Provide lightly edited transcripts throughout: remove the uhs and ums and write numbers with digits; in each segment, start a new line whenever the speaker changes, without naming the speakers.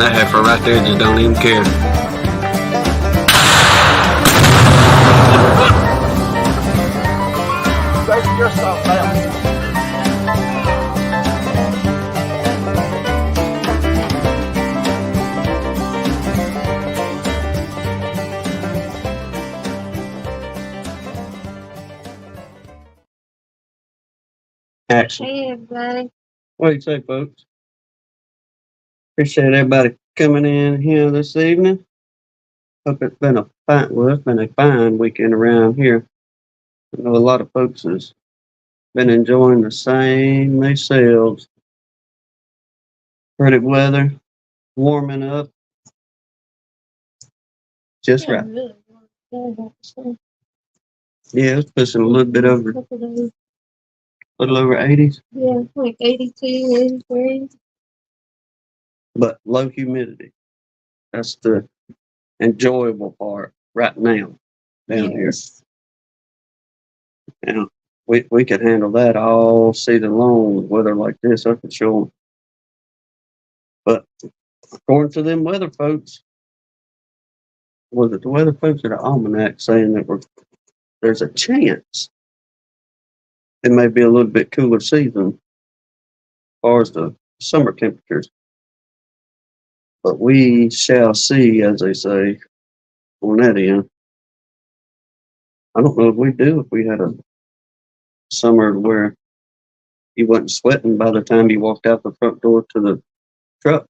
That heifer right there just don't even care.
Take your stuff out.
Action.
Hey, everybody.
What do you say, folks? Appreciate everybody coming in here this evening. Hope it's been a fine weekend around here. I know a lot of folks has been enjoying the same themselves. Pretty weather, warming up. Just right.
Really warm.
Yeah, it's pushing a little bit over, a little over 80s,
Yeah, like 82, 83.
but low humidity. That's the enjoyable part right now down here. Now, we could handle that all season long with weather like this, I can show 'em. But according to them weather folks, was it the weather folks or the almanac saying that there's a chance it may be a little bit cooler season as far as the summer temperatures. But we shall see, as they say, on that end. I don't know if we do if we had a summer where you wasn't sweating by the time you walked out the front door to the truck.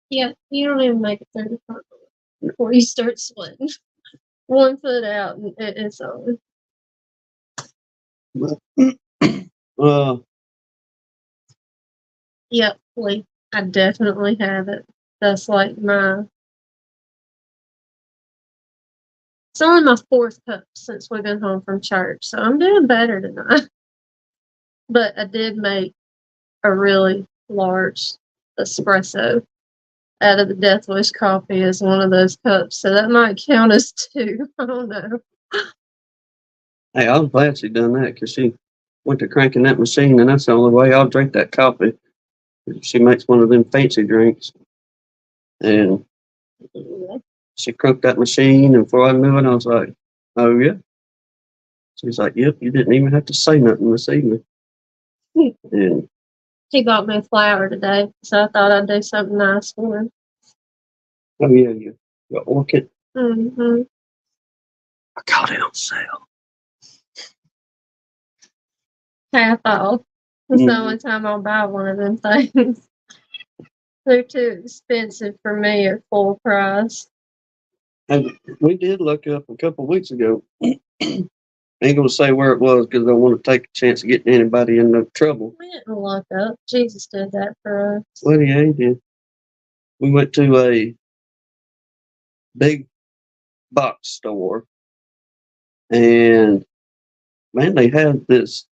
Yeah, you don't even make it through the front door before you start sweating. 1 foot out and it's over. Yep, I definitely have it. That's like it's only my 4th cup since we've been home from church, so I'm doing better tonight. But I did make a really large espresso out of the Death Wish coffee as one of those cups, so that might count as 2. I don't know.
Hey, I was glad she done that because she went to cranking that machine, and that's the only way I'll drink that coffee. She makes one of them fancy drinks, and she cranked that machine, and before I knew it, I was like, "Oh yeah." She's like, "Yep, you didn't even have to say nothing this evening." And
He bought me a flower today, so I thought I'd do something nice for him.
oh yeah, your orchid.
Mm-hmm.
I got it on sale.
Half off. It's the only time I'll buy one of them things. They're too expensive for me at full price.
And we did look up a couple of weeks ago. Ain't gonna say where it was because I don't want to take a chance of getting anybody in no trouble.
We didn't look up. Jesus did that for us.
Well, yeah, he did. We went to a big box store, and man, they had this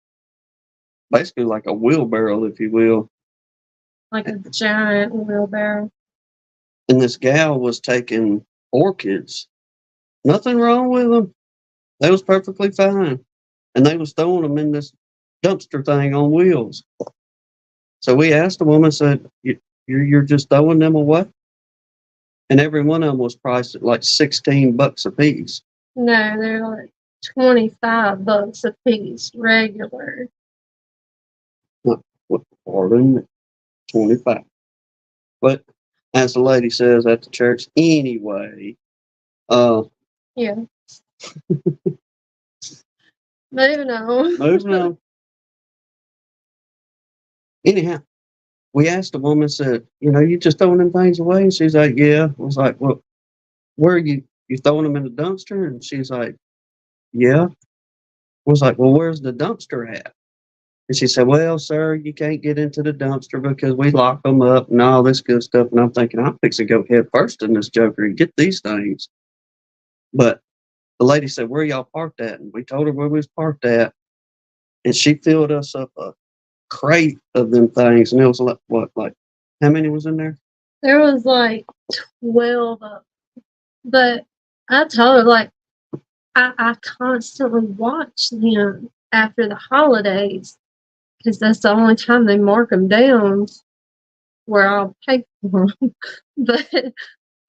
basically like a wheelbarrow, if you will.
Like a giant wheelbarrow.
And this gal was taking orchids. Nothing wrong with them. They was perfectly fine. And they was throwing them in this dumpster thing on wheels. So we asked the woman, said, you're just throwing them away? And every one of them was priced at like $16 a piece.
No, they're like $25 a piece, regular.
What, pardon? 25. But as the lady says at the church, anyway,
yeah. Moving on.
Moving on. Anyhow, we asked the woman, said, you just throwing them things away? And she's like, yeah. I was like, well, where are you throwing them in the dumpster? And she's like, yeah. I was like, well, where's the dumpster at? And she said, well, sir, you can't get into the dumpster because we lock them up and all this good stuff. And I'm thinking, I'm fixing to go head first in this joker and get these things. But the lady said, where y'all parked at? And we told her where we was parked at. And she filled us up a crate of them things. And it was like, how many was in there?
There was like 12 of them. But I told her, like, I constantly watch them after the holidays because that's the only time they mark them down. where I'll pay for them. But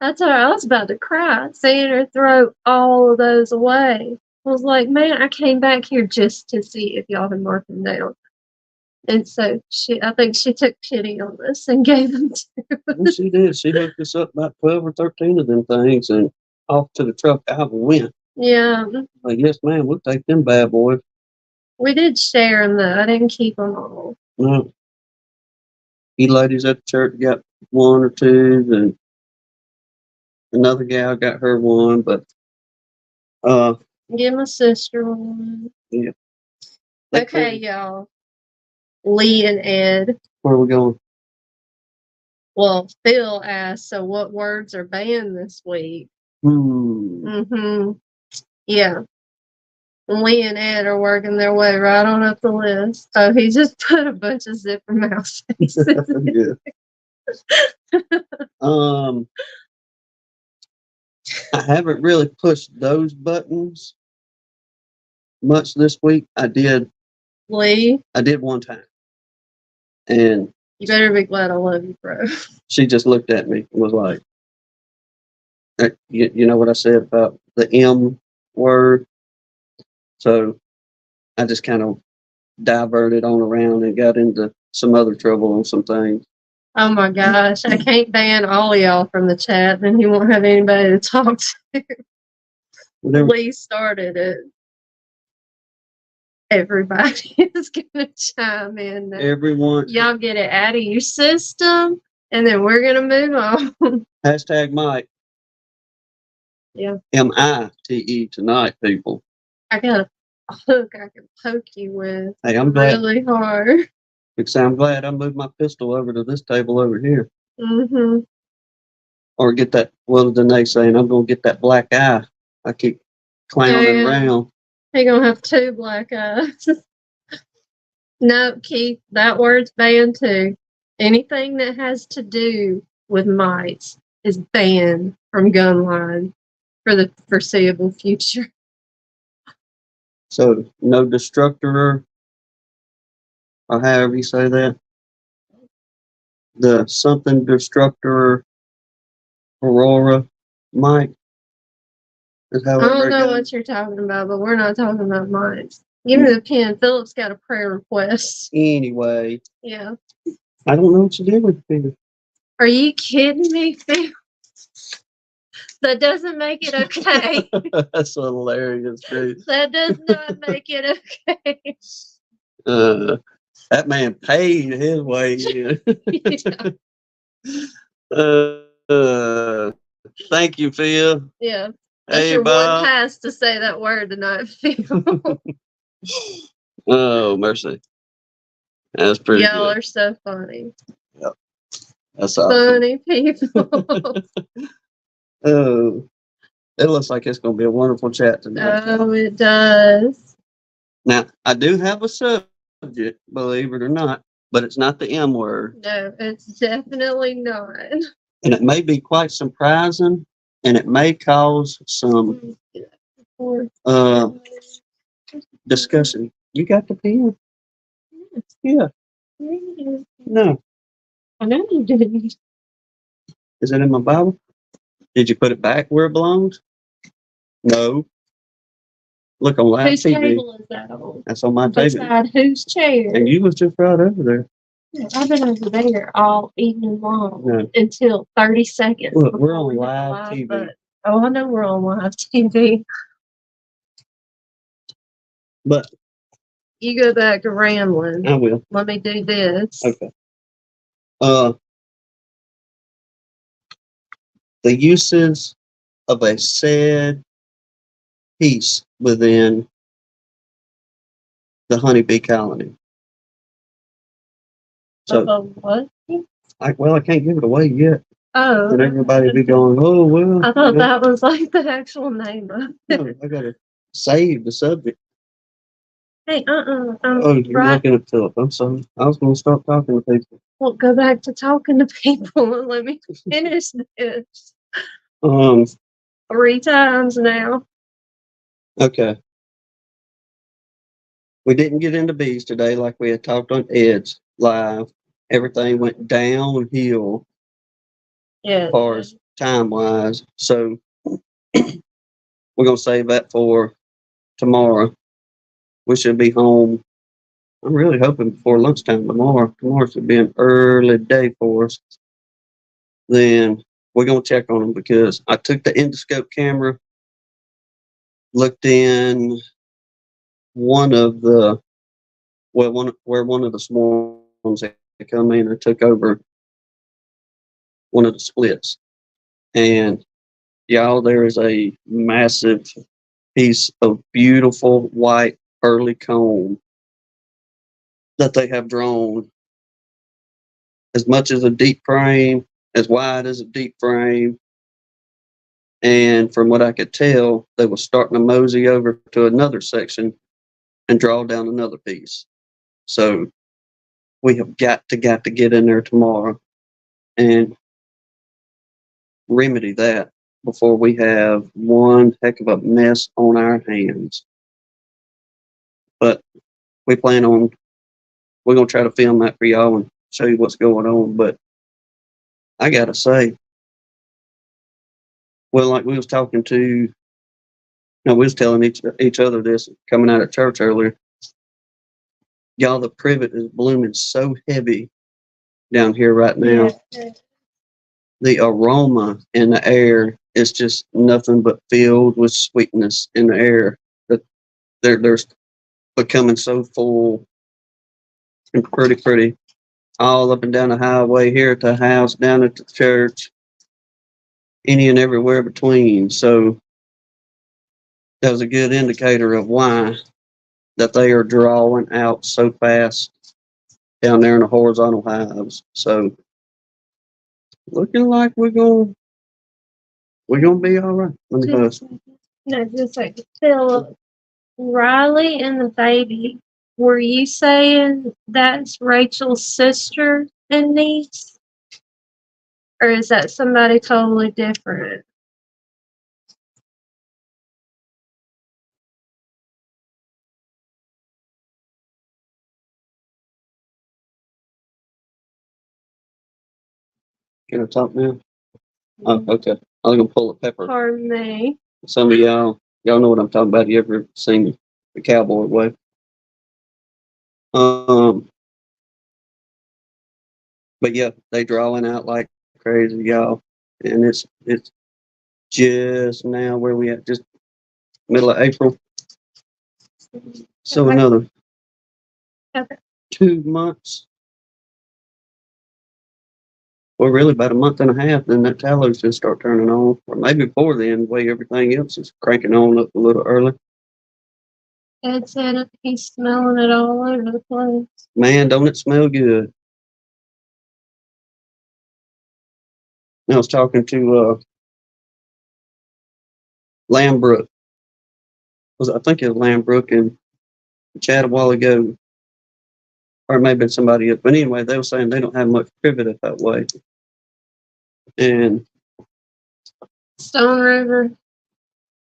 I told her I was about to cry, seeing her throw all of those away. I was like, man, I came back here just to see if y'all had marked them down. And so I think she took pity on us and gave them to us.
Well, she did. She hooked us up about 12 or 13 of them things and off to the truck Alva went.
Yeah.
Like, yes, ma'am, we'll take them bad boys.
We did share them, though. I didn't keep them all.
No. You ladies at the church got one or two, and another gal got her one, but
Give my sister one.
yeah.
Okay, y'all. Lee and Ed.
Where are we going?
Well, Phil asked, so what words are banned this week? Yeah. Lee and Ed are working their way right on up the list. Oh, he just put a bunch of zipper mouth faces.
Yeah. I haven't really pushed those buttons much this week. I did
Lee,
one time. And
you better be glad I love you, bro.
she just looked at me and was like, you know what I said about the M word? So I just kind of diverted on around and got into some other trouble on some things.
Oh my gosh, I can't ban all of y'all from the chat, then he won't have anybody to talk to. Lee started it. Everybody is gonna chime in now.
Everyone.
Y'all get it out of your system, and then we're gonna move on.
Hashtag Mike.
Yeah.
MITE tonight, people.
I got a hook I can poke you with.
Hey, I'm glad.
Really hard.
Because I'm glad I moved my pistol over to this table over here.
Mm-hmm.
Or get that, what did they saying? I'm going to get that black eye. I keep clowning around.
He gonna have two black eyes. No, Keith, that word's banned too. Anything that has to do with mites is banned from gun line for the foreseeable future.
So, no destructor, or however you say that. The something destructor Aurora Mike.
I don't know what you're talking about, but we're not talking about mites. Give me the pen. Philip's got a prayer request.
Anyway.
Yeah.
I don't know what you did with the finger.
Are you kidding me, Phil? That doesn't make it okay.
That's hilarious, dude.
That does not make it okay.
That man paid his way in. Thank you, Phil.
Yeah. That's your one pass to say that word tonight, Phil.
Oh, mercy. That's pretty good.
Y'all are so funny.
Yep. That's awesome.
Funny people.
Oh, it looks like it's going to be a wonderful chat tonight.
Oh, it does.
Now, I do have a subject, believe it or not, but it's not the M word.
No, it's definitely not.
And it may be quite surprising, and it may cause some discussion. You got the pen? Yeah. No.
I know you didn't.
Is it in my Bible? Did you put it back where it belongs? No. Look on live
Whose
TV.
table is that on?
That's on my table.
Beside whose chair?
And you was just right over there.
I've been over there all evening long until 30 seconds.
Look, we're on live TV.
Oh, I know we're on live TV.
But
you go back to rambling.
I will.
Let me do this.
Okay. The uses of a said piece within the honeybee colony. So
what?
I can't give it away yet.
Oh.
And everybody be going, oh, well.
I thought that was like the actual name of it.
No, I got to save the subject.
Hey,
oh, you're looking at Philip. I'm sorry. I was going to start talking to people.
Well, go back to talking to people and let me finish this. 3 times now.
Okay. We didn't get into bees today like we had talked on Ed's live. everything went downhill
Yeah.
as far as time wise. So we're gonna save that for tomorrow. We should be home. I'm really hoping before lunchtime tomorrow. Tomorrow should be an early day for us. Then we're gonna check on them because I took the endoscope camera, looked in one of the where one of the swarms had come in and took over one of the splits. And y'all, there is a massive piece of beautiful white pearly comb that they have drawn as much as a deep frame, as wide as a deep frame. And from what I could tell, they were starting to mosey over to another section and draw down another piece. So we have got to get in there tomorrow and remedy that before we have one heck of a mess on our hands. But we plan on we're gonna try to film that for y'all and show you what's going on. But I gotta say, well, like we was talking to, we was telling each other this coming out of church earlier. Y'all, the privet is blooming so heavy down here right now.
Yeah.
The aroma in the air is just nothing but filled with sweetness in the air. That they're becoming so full and pretty, all up and down the highway, here at the house, down at the church, any and everywhere between. So that was a good indicator of why that they are drawing out so fast down there in the horizontal hives. So looking like we're gonna be all right. Let me hush.
No, just like Philip, Riley, and the baby. Were you saying that's Rachel's sister and niece, or is that somebody totally different?
Can I talk now? Oh, okay. I was gonna pull a pepper.
Pardon me.
Some of y'all know what I'm talking about. You ever seen the cowboy way? Um, but yeah, they drawing out like crazy, y'all, and it's just now where we at, just middle of April. So
Okay.
another
Okay.
2 months, or really about a month and a half, then that tallow's just start turning on, or maybe before then, the way everything else is cranking on up a little early.
Ed said he's smelling it all over the place.
Man, don't it smell good? I was talking to Lambrook. I think it was Lambrook and chat a while ago, or it may have been somebody else. But anyway, they were saying they don't have much privet up that way. And
Stone River,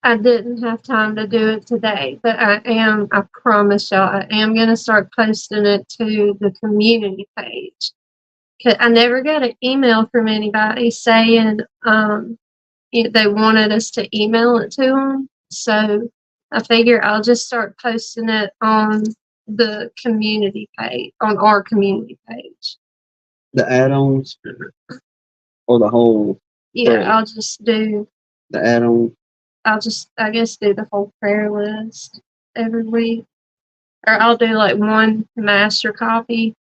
I didn't have time to do it today, but I promise y'all, I am going to start posting it to the community page. 'Cause I never got an email from anybody saying they wanted us to email it to them. So I figure I'll just start posting it on the community page, on our community page.
the add-ons or the whole
Yeah,
prayer?
I'll just do,
The add-on.
I guess, do the whole prayer list every week. Or I'll do like one master copy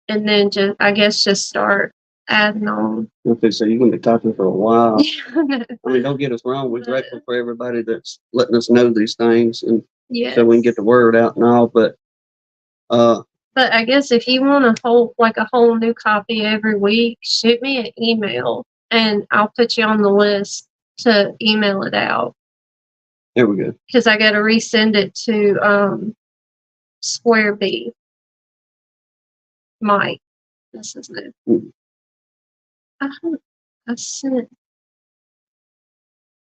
and then just start adding on.
Okay, so you're gonna be talking for a while.
Yeah.
I mean, don't get us wrong. We're grateful for everybody that's letting us know these things, and
Yes.
so we can get the word out and all. But
But I guess if you want a whole new copy every week, shoot me an email and I'll put you on the list to email it out.
there we go.
Because I got to resend it to Square B. Mike. That's his name.
Mm.
I sent.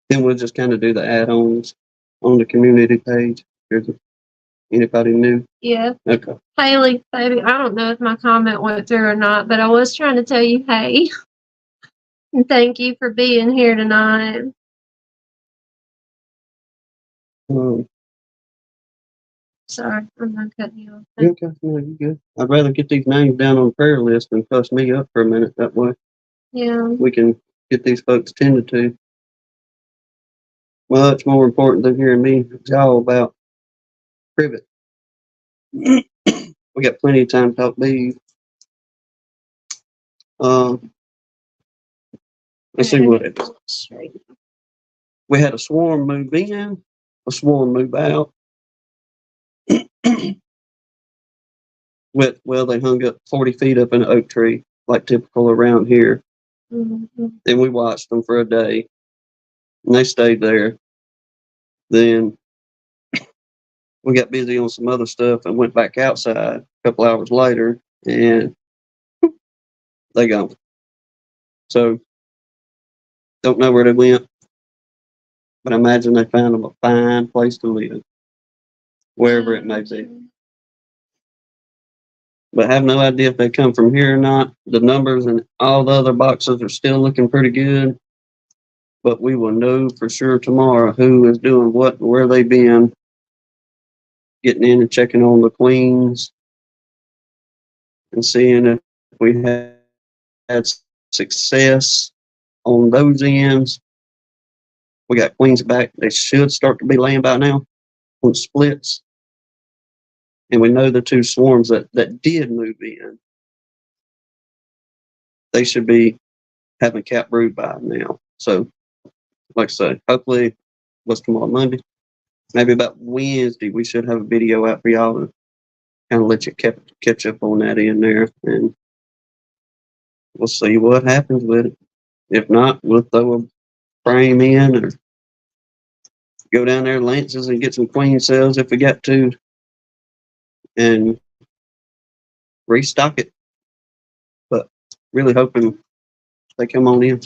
Then we'll just kind of do the add-ons on the community page. Here's it. Anybody new?
Yeah.
Okay.
Haley, baby, I don't know if my comment went through or not, but I was trying to tell you hey. And thank you for being here tonight.
Um,
Sorry, I'm not cutting you off.
you okay? No, you good. I'd rather get these names down on the prayer list than fuss me up for a minute. That way
Yeah.
we can get these folks tended to. Much more important than hearing me y'all about privet. We got plenty of time to talk bees. Let's see what it is. We had a swarm move in, a swarm move out. Well, they hung up 40 feet up in an oak tree, like typical around here.
Mm-hmm.
And we watched them for a day, and they stayed there. Then we got busy on some other stuff and went back outside a couple hours later, and they gone. So, don't know where they went, but I imagine they found them a fine place to live, wherever it may be. But I have no idea if they come from here or not. The numbers and all the other boxes are still looking pretty good, but we will know for sure tomorrow who is doing what and where they've been, getting in and checking on the queens and seeing if we had success on those ends. We got queens back. They should start to be laying by now on splits. And we know the two swarms that did move in, they should be having cap brood by now. So, like I say, hopefully, what's tomorrow, Monday? Maybe about Wednesday, we should have a video out for y'all to kind of let you catch up on that in there. And we'll see what happens with it. If not, we'll throw a frame in or go down there to Lance's and get some queen cells if we got to and restock it. But really hoping they come on in.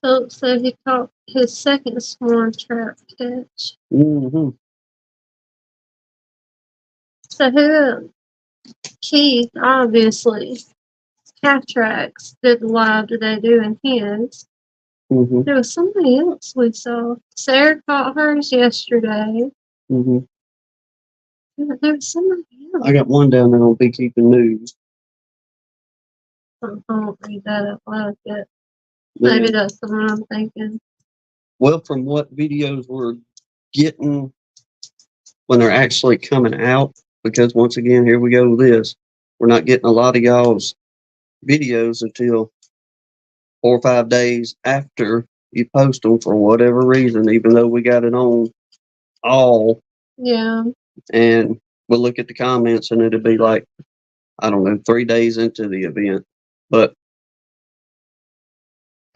Philip said he caught his second swarm trap catch.
Mm-hmm.
So who? Keith, obviously. Half tracks did the live today doing his.
Mm-hmm.
There was somebody else we saw. Sarah caught hers yesterday.
Mm-hmm.
There was somebody else.
I got one down there on Beekeeping News.
I don't read that out loud yet. Maybe
Yeah.
that's the one I'm thinking.
Well, from what videos we're getting when they're actually coming out, because once again, here we go with this. We're not getting a lot of y'all's videos until 4 or 5 days after you post them for whatever reason, even though we got it on all.
Yeah.
And we'll look at the comments and it'll be like, I don't know, 3 days into the event. But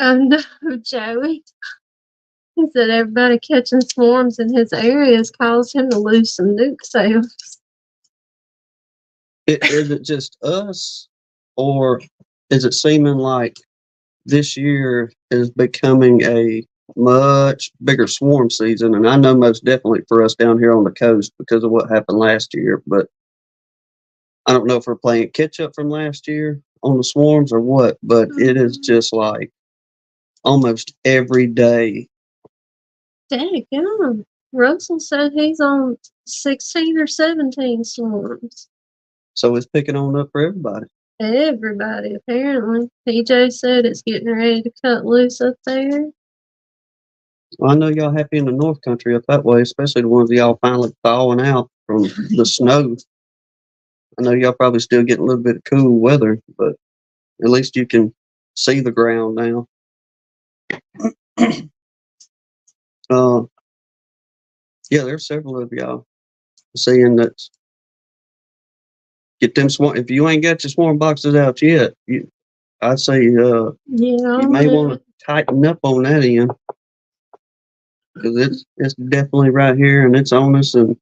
No, Joey. He said everybody catching swarms in his area has caused him to lose some nuke sales.
is it just us, or is it seeming like this year is becoming a much bigger swarm season? And I know most definitely for us down here on the coast because of what happened last year, but I don't know if we're playing catch up from last year on the swarms or what, but it is just like almost every day.
Daggone. Russell said he's on 16 or 17 swarms.
So it's picking on up for everybody.
Everybody, apparently. PJ said it's getting ready to cut loose up there.
Well, I know y'all happy in the North Country up that way, especially the ones of y'all finally thawing out from the snow. I know y'all probably still getting a little bit of cool weather, but at least you can see the ground now. Yeah, there's several of y'all saying that get them swarm. If you ain't got your swarm boxes out yet, I say
Yeah,
you may want to tighten up on that end because it's definitely right here and it's on us. And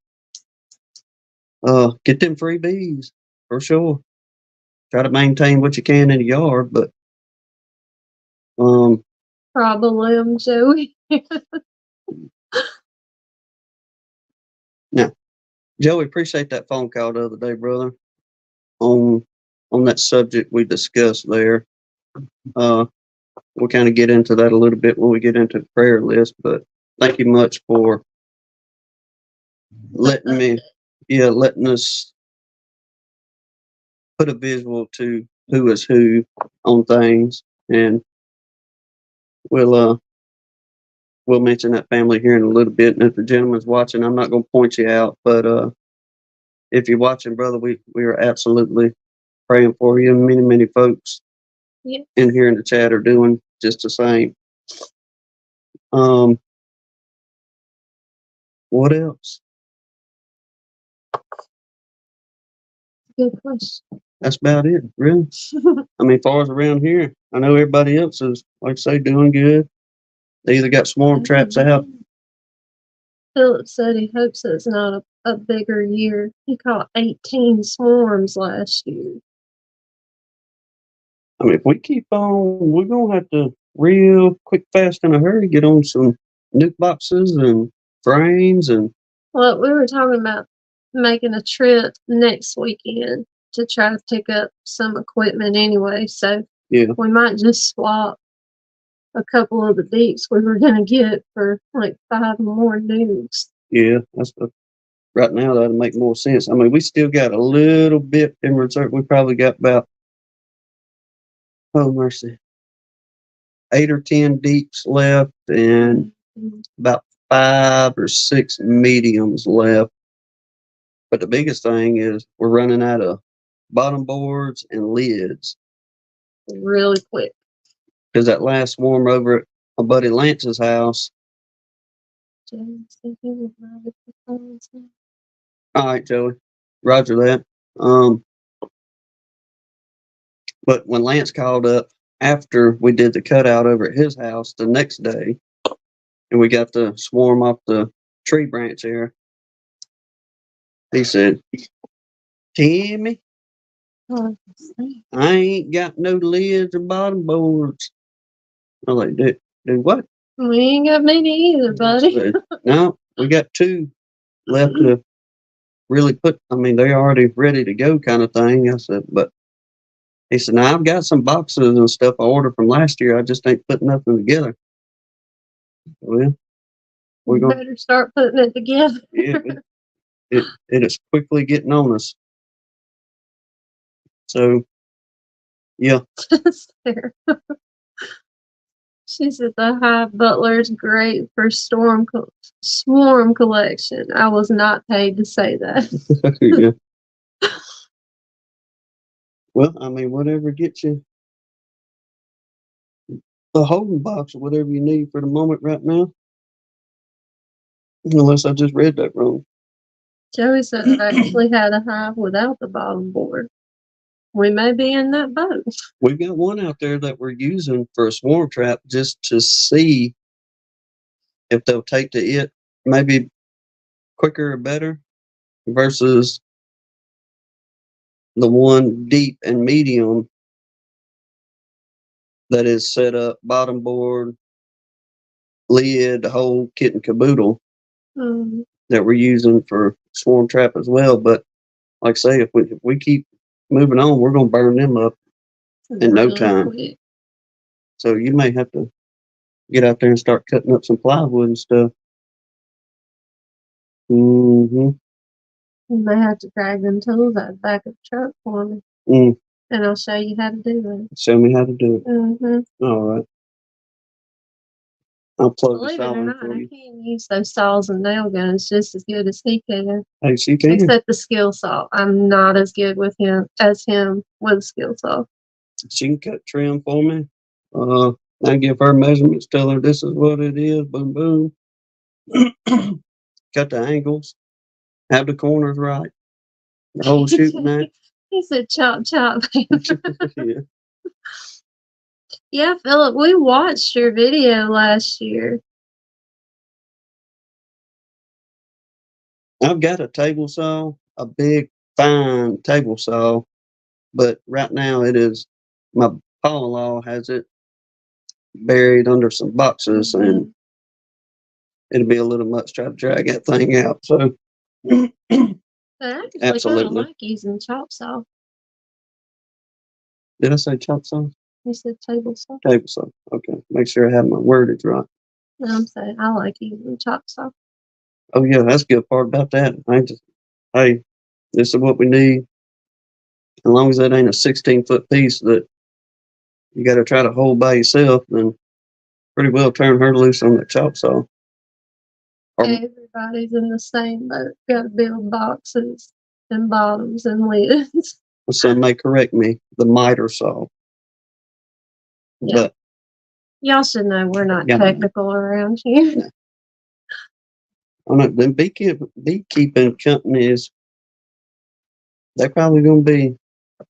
get them free bees for sure. Try to maintain what you can in the yard, but
problem, Joey.
no, Joey, appreciate that phone call the other day, brother. On that subject we discussed there. Uh, we'll kind of get into that a little bit when we get into the prayer list. But thank you much for letting us put a visual to who is who on things, and we'll mention that family here in a little bit. And if the gentleman's watching, I'm not going to point you out, but if you're watching, brother, we are absolutely praying for you. And many folks in here in the chat are doing just the same. What else?
Good question.
That's about it, really. I mean, as far as around here, I know everybody else is, like I say, doing good. They either got swarm traps out.
Philip said he hopes it's not a bigger year. He caught 18 swarms last year.
I mean, if we keep on, we're going to have to real quick, fast, in a hurry, get on some nuke boxes and frames. And
well, we were talking about making a trip next weekend to try to pick up some equipment anyway. So
yeah,
we might just swap a couple of the deeps we were going to get for like 5 more nukes.
Yeah, right now that'll make more sense. I mean, we still got a little bit in reserve. We probably got about, oh mercy, 8 or 10 deeps left, and about 5 or 6 mediums left. But the biggest thing is we're running out of bottom boards and lids
really quick.
Because that last swarm over at my buddy Lance's house. All right, Joey. Roger that. But when Lance called up after we did the cutout over at his house the next day, and we got the swarm off the tree branch there, he said, Timmy, I ain't got no lids or bottom boards. I was like, do what?
We ain't got many either, buddy.
Said, no, we got 2 left to really put, I mean, they're already ready to go kind of thing. I said, but he said, now I've got some boxes and stuff I ordered from last year. I just ain't putting nothing together. Well, we're going
better start putting it together.
Yeah, it is quickly getting on us. So, yeah.
She said the Hive Butler is great for swarm collection. I was not paid to say that.
Yeah. Well, I mean, whatever gets you a holding box or whatever you need for the moment right now. Unless I just read that wrong.
Joey said it actually had a hive without the bottom board. We may be in that boat.
We've got one out there that we're using for a swarm trap just to see if they'll take to it maybe quicker or better versus the one deep and medium that is set up bottom board, lid, the whole kit and caboodle that we're using for swarm trap as well. But like I say, if we keep moving on, we're going to burn them up in no time. Quick. So you may have to get out there and start cutting up some plywood and stuff.
You may have to drag them tools out the back of the truck for me. And I'll show you how to do it.
Show me how to do it. All right. I'll plug the saw in for you.
I can't use those saws and nail guns just as good as he can.
Hey, she can.
Except the skill saw. I'm not as good with him with a skill saw.
She can cut trim for me. I give her measurements, tell her this is what it is. Boom, boom. Cut the angles. Have the corners right. The whole shooting match.
He said chop, chop.
Yeah.
Yeah, Philip, we watched your video last year.
I've got a table saw, a big, fine table saw, but right now it is, my father-in-law has it buried under some boxes, and it'll be a little much try to drag that thing out. So
But I actually kind of
Absolutely.
like using chop saw.
Did I say chop saw?
You said table saw.
Table saw. Okay. Make sure I have my wordage right.
No, I'm saying I like using chop saw.
Oh yeah, that's the good part about that. Hey, this is what we need. As long as that ain't a 16-foot piece that you got to try to hold by yourself, then pretty well turn her loose on that chop saw. Or
Everybody's in the same boat. Got to build boxes and bottoms and lids.
some may correct me, the miter saw.
Yeah.
But
Y'all should know we're not
Yeah.
technical around here.
I know them beekeeping companies, they're probably going to be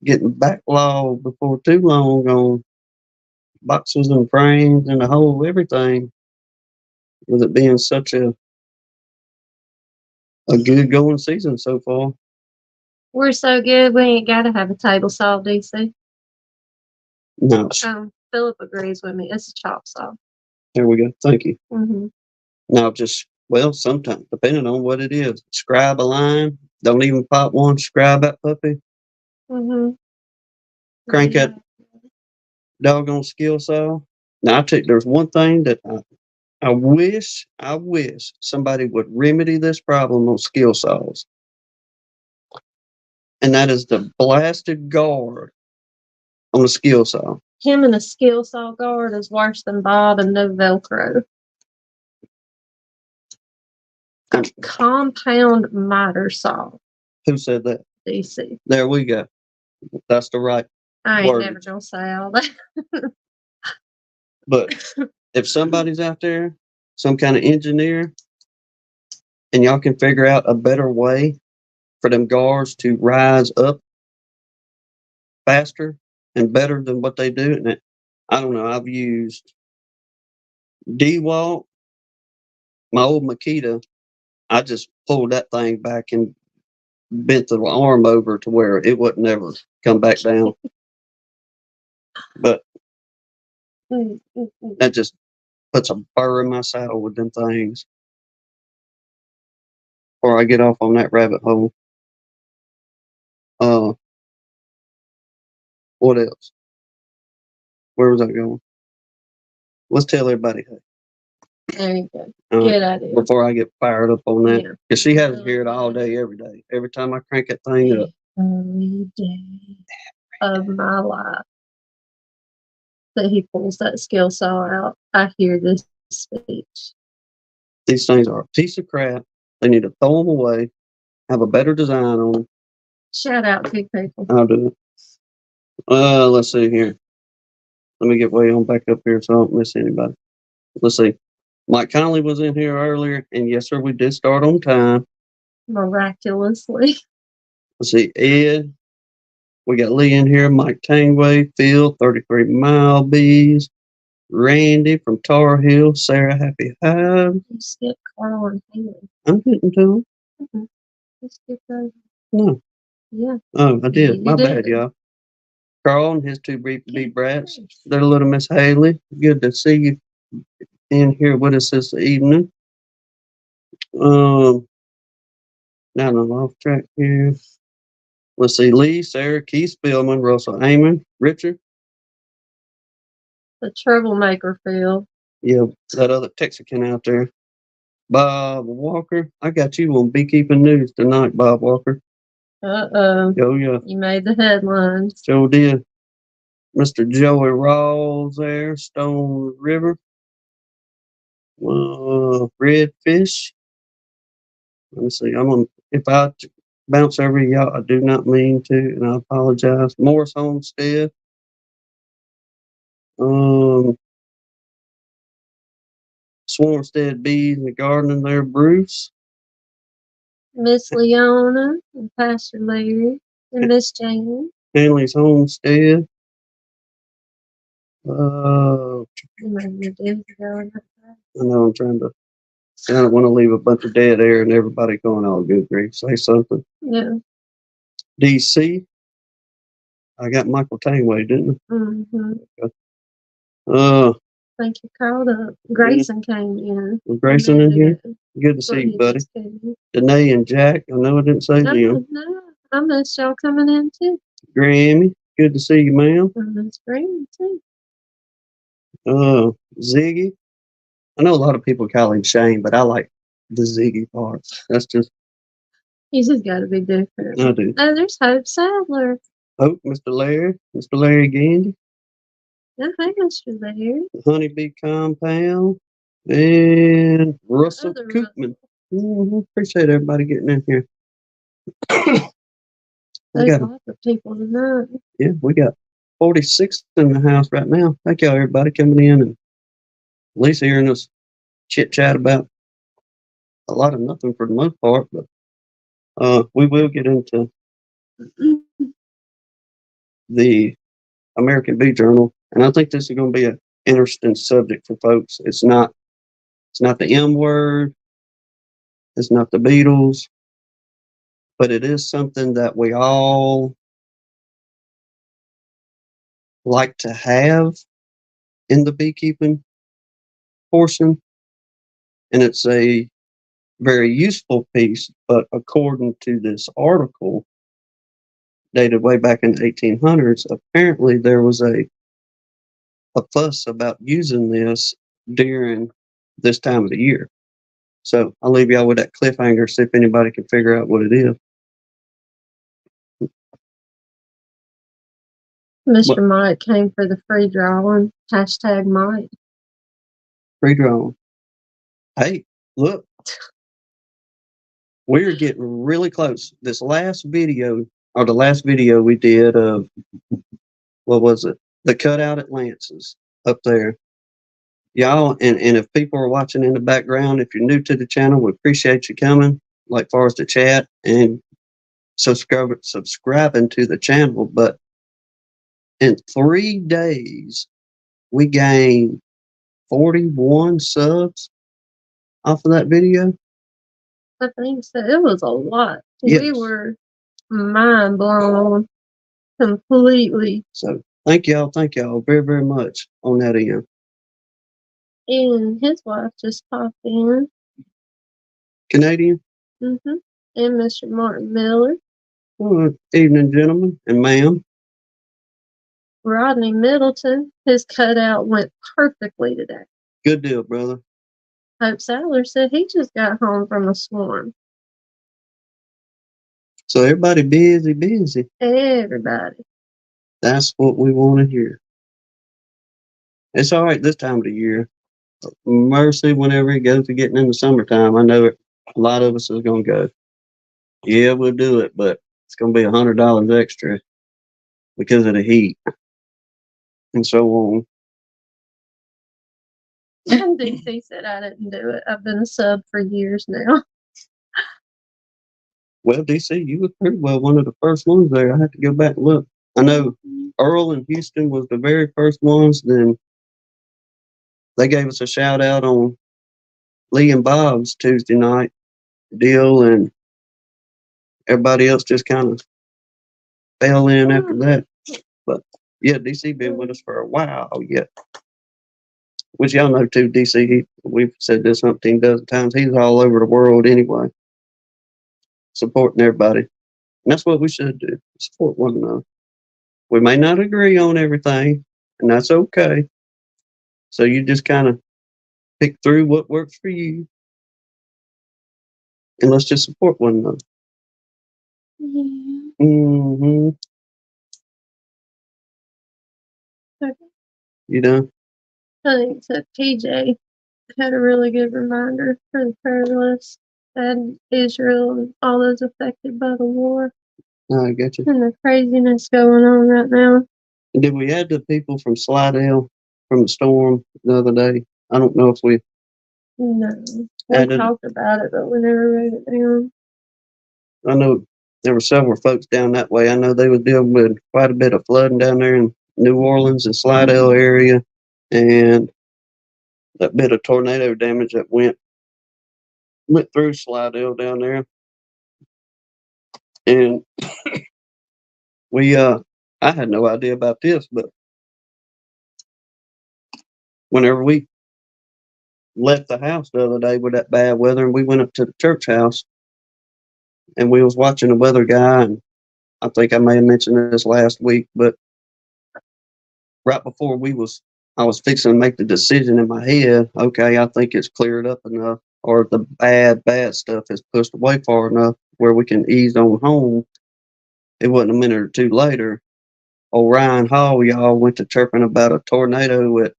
getting backlogged before too long on boxes and frames and the whole everything, with it being such a good going season so far.
We're so good, we ain't got to have a table saw, DC.
No,
Philip agrees with me. It's a chop saw.
there we go. Thank you.
Mm-hmm.
Now, sometimes, depending on what it is, scribe a line. Don't even pop one. Scribe that puppy.
Mm-hmm.
Crank that doggone skill saw. Now, there's one thing that I wish somebody would remedy this problem on skill saws, and that is the blasted guard on the skill saw.
Him and a skill saw guard is worse than Bob and no Velcro. Compound miter saw.
Who said that?
DC.
There we go. That's the right.
I ain't
word.
never gonna say all that.
But if somebody's out there, some kind of engineer, and y'all can figure out a better way for them guards to rise up faster and better than what they do, and I don't know. I've used D-Walk, my old Makita. I just pulled that thing back and bent the arm over to where it would never come back down. But that just puts a burr in my saddle with them things before I get off on that rabbit hole. What else? Where was I going? Let's tell everybody, hey,
There you go.
uh,
Good idea.
before I get fired up on that.
Yeah.
Because she has to hear it all day, every day. Every time I crank that thing up.
Every day of my life that he pulls that skill saw out, I hear this speech.
These things are a piece of crap. They need to throw them away, have a better design on them.
Shout out to people.
I'll do it. Let's see here. Let me get way on back up here so I don't miss anybody. Let's see. Mike Conley was in here earlier, and yes, sir, we did start on time.
Miraculously.
Let's see. Ed. We got Lee in here. Mike Tangway. Phil, 33 Mile Bees. Randy from Tar Heel. Sarah Happy Hive.
You skipped Carl and Haley.
I'm getting to them.
Mm-hmm. You skipped those.
No.
Yeah.
Oh, I did.
You
My
did.
bad, y'all. Carl and his two bee brats. They're little Miss Haley. Good to see you in here with us this evening. Now I'm off track here. Let's see. Lee, Sarah, Keith Spillman, Russell Amon, Richard.
The troublemaker, Phil.
Yeah, that other Texican out there. Bob Walker. I got you on Beekeeping News tonight, Bob Walker.
Uh-oh.
Oh, yeah.
You made the headlines.
Sure did. Mr. Joey Rawls there, Stone River. Redfish. Let me see. If I bounce over y'all, I do not mean to, and I apologize. Morris Homestead. Swarmstead Bees and Gardening there, Bruce.
Miss Leona and Pastor Larry and Miss Jane.
Hanley's Homestead. I know I'm trying to. I don't want to leave a bunch of dead air and everybody going, oh, good grief, say something.
Yeah.
DC. I got Michael Tangway, didn't I?
Mm-hmm. think you called up. Grayson came in.
Was Grayson in here? Good to
So
see you,
he
buddy.
just came in.
Danae and Jack. I know I didn't say them.
No, I missed y'all coming in too.
Grammy. Good to see you, ma'am.
That's Grammy too.
Ziggy. I know a lot of people call him Shane, but I like the Ziggy part. That's just,
He's just got to be different.
I do.
Oh, there's Hope Sadler.
Hope, Mr. Larry Gandy,
Oh, hey, Mr. Larry.
Honeybee Compound, and Russell
Other
Koopman. Appreciate everybody getting in here.
There's lots of people tonight.
Yeah, we got 46 in the house right now. Thank y'all, everybody coming in and at least hearing us chit chat about a lot of nothing for the most part, but we will get into the American Bee Journal, and I think this is going to be an interesting subject for folks. It's not the M word, it's not the Beatles, but it is something that we all like to have in the beekeeping portion, and it's a very useful piece. But according to this article, dated way back in the 1800s, apparently there was a fuss about using this during this time of the year. So I'll leave y'all with that cliffhanger, see if anybody can figure out what it is.
Mr. Mike came for the free drawing. Hashtag Mike.
Free drawing. Hey, look. We're getting really close. This last video, or the last video we did of, what was it? The cutout at Lance's up there. Y'all, and if people are watching in the background, if you're new to the channel, we appreciate you coming, like far as the chat and subscribing to the channel. But in 3 days, we gained 41 subs off of that video.
I think so. It was a lot.
Yes.
We were mind blown completely.
So thank y'all very, very much on that end.
And his wife just popped in.
Canadian?
And Mr. Martin Miller.
Well, evening, gentlemen and ma'am.
Rodney Middleton. His cutout went perfectly today.
Good deal, brother.
Hope Sadler said he just got home from a swarm.
So everybody busy.
Everybody.
That's what we want to hear. It's all right this time of the year. Mercy, whenever it goes to getting in the summertime, I know a lot of us is going to go, yeah, we'll do it, but it's going to be $100 extra because of the heat and so on.
DC said I didn't do it. I've been a sub for years now.
Well, DC, you were pretty well one of the first ones there. I had to go back and look. I know Earl and Houston was the very first ones. Then they gave us a shout out on Lee and Bob's Tuesday night deal, and everybody else just kind of fell in after that. But yeah, DC been with us for a while yet. Which y'all know too, DC, we've said this umpteen dozen times, he's all over the world anyway. Supporting everybody. And that's what we should do. Support one another. We may not agree on everything, and that's okay. So you just kind of pick through what works for you. And let's just support one another.
Yeah. Okay.
You know?
I think so. PJ had a really good reminder for the prayer list and Israel and all those affected by the war.
I get you.
And the craziness going on right now.
Did we add the people from Slidell from the storm the other day? I don't know if we.
No. We talked about it, but we never wrote it down.
I know there were several folks down that way. I know they were dealing with quite a bit of flooding down there in New Orleans and Slidell area, and that bit of tornado damage that went through Slidell down there. And I had no idea about this, but whenever we left the house the other day with that bad weather, and we went up to the church house, and we was watching the weather guy, and I think I may have mentioned this last week, but right before I was fixing to make the decision in my head. Okay, I think it's cleared up enough, or the bad stuff is pushed away far enough where we can ease on home. It wasn't a minute or two later. Orion Hall, y'all went to chirping about a tornado at,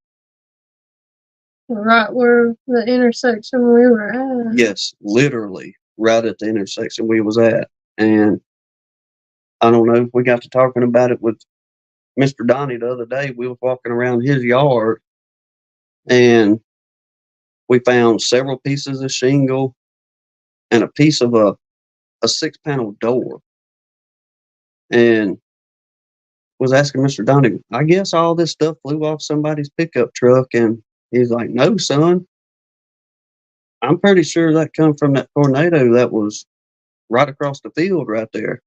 Right where the intersection we were at.
yes, literally right at the intersection we was at. And I don't know, we got to talking about it with Mr. Donnie the other day. We was walking around his yard and we found several pieces of shingle and a piece of a 6-panel door. And was asking Mr. Donnie, I guess all this stuff flew off somebody's pickup truck. And he's like, no, son, I'm pretty sure that come from that tornado that was right across the field right there.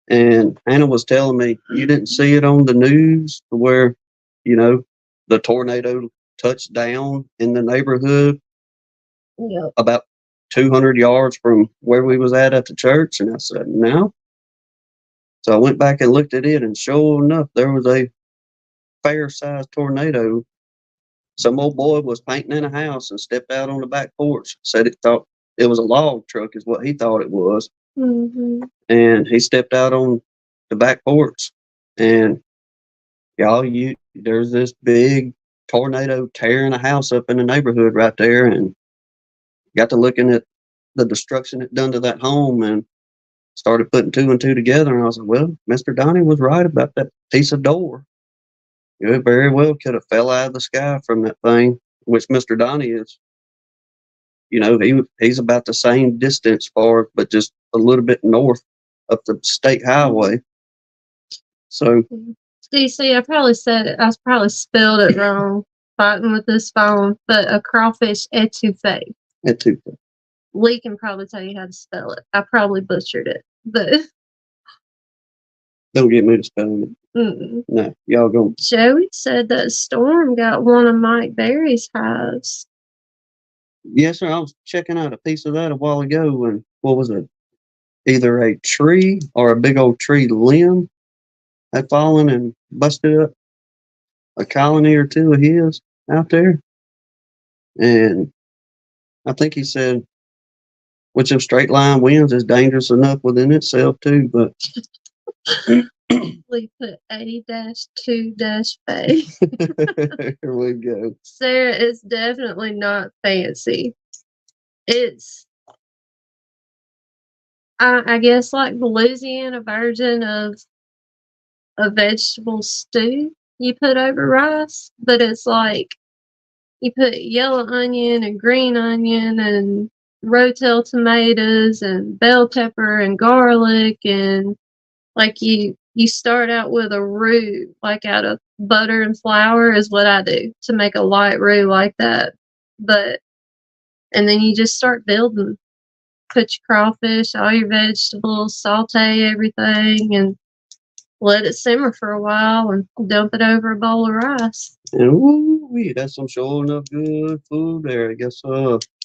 And Hannah was telling me, you didn't see it on the news where, you know, the tornado touched down in the neighborhood
Yep.
about 200 yards from where we was at the church. And I said, no. So I went back and looked at it, and sure enough, there was a fair-sized tornado. Some old boy was painting in a house and stepped out on the back porch. Said it thought it was a log truck, is what he thought it was.
Mm-hmm.
And he stepped out on the back porch, and y'all, there's this big tornado tearing a house up in the neighborhood right there, and got to looking at the destruction it done to that home, and started putting two and two together. And I was like, well, Mr. Donnie was right about that piece of door. It very well could have fell out of the sky from that thing, which Mr. Donnie is, he's about the same distance far, but just a little bit north up the state highway. So,
DC, I probably spelled it wrong fighting with this phone, but a crawfish etouffee.
etouffee.
Lee can probably tell you how to spell it. I probably butchered it, but
Don't get me to spelling it.
mm-mm.
No, y'all go.
Joey said that storm got one of Mike Berry's hives.
Yes, sir. I was checking out a piece of that a while ago, and what was it? Either a tree or a big old tree limb had fallen and busted up a colony or two of his out there. And I think he said, which of straight line winds is dangerous enough within itself too, but
We put A-2-Bay.
here we go.
Sarah, is definitely not fancy. It's, I guess, like the Louisiana version of a vegetable stew you put over rice, but it's like you put yellow onion and green onion and rotel tomatoes and bell pepper and garlic, and like you start out with a roux, like out of butter and flour is what I do to make a light roux like that. And then you just start building. Put your crawfish, all your vegetables, saute everything, and let it simmer for a while and dump it over a bowl of rice.
And ooh, that's some sure enough good food there. I guess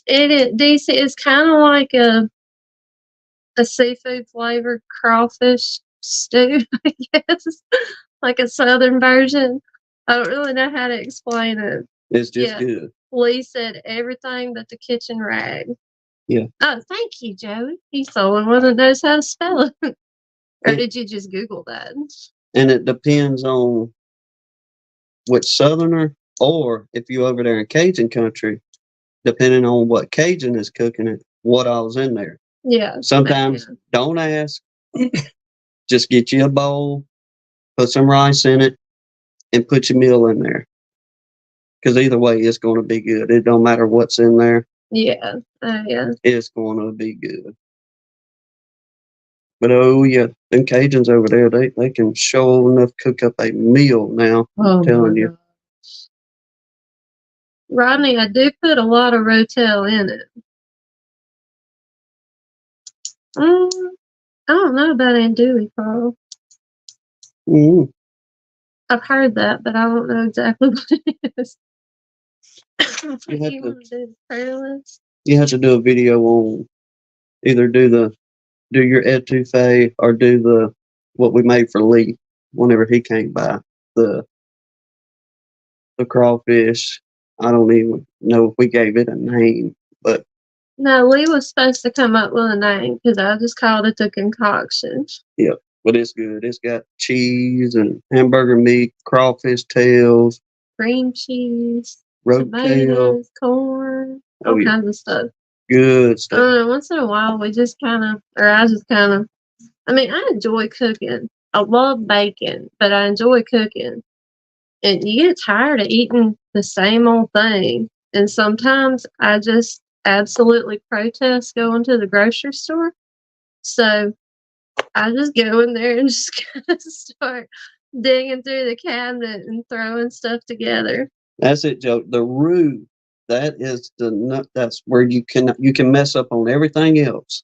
It is decent. It's kind of like a seafood flavored crawfish stew, I guess, like a southern version. I don't really know how to explain it.
it's just good.
Lee said everything but the kitchen rag.
Yeah.
Oh, thank you, Joey. He's the only one that knows how to spell it. Or did you just Google that?
And it depends on which southerner, or if you're over there in Cajun country, depending on what Cajun is cooking it, what all's in there.
Yeah.
Sometimes don't ask. Just get you a bowl, put some rice in it, and put your meal in there. Because either way, it's going to be good. It don't matter what's in there.
Yeah. Yeah.
It's going to be good. But oh yeah, them Cajuns over there, they can sure enough cook up a meal now. I'm telling you.
Rodney, I do put a lot of rotel in it. I don't know about andouille, Carl.
Mm-hmm.
I've heard that, but I don't know exactly what it is.
You have
You
to-
want to do the prayer list?
You have to do a video on either do your etouffee or do what we made for Lee whenever he came by, the crawfish. I don't even know if we gave it a name, but
No, Lee was supposed to come up with a name because I just called it the concoction.
but it's good. It's got cheese and hamburger meat, crawfish tails,
Cream cheese,
roadkill,
tomatoes, corn,
Oh,
all
yeah.
kinds of stuff.
good
I
stuff.
don't know, once in a while we just kind of, or I just kind of, I mean, I enjoy cooking. I love baking, but I enjoy cooking. And you get tired of eating the same old thing. And sometimes I just absolutely protest going to the grocery store. So I just go in there and just kind of start digging through the cabinet and throwing stuff together.
That's it, Joe. The roux, that is the nut. That's where you can mess up on everything else,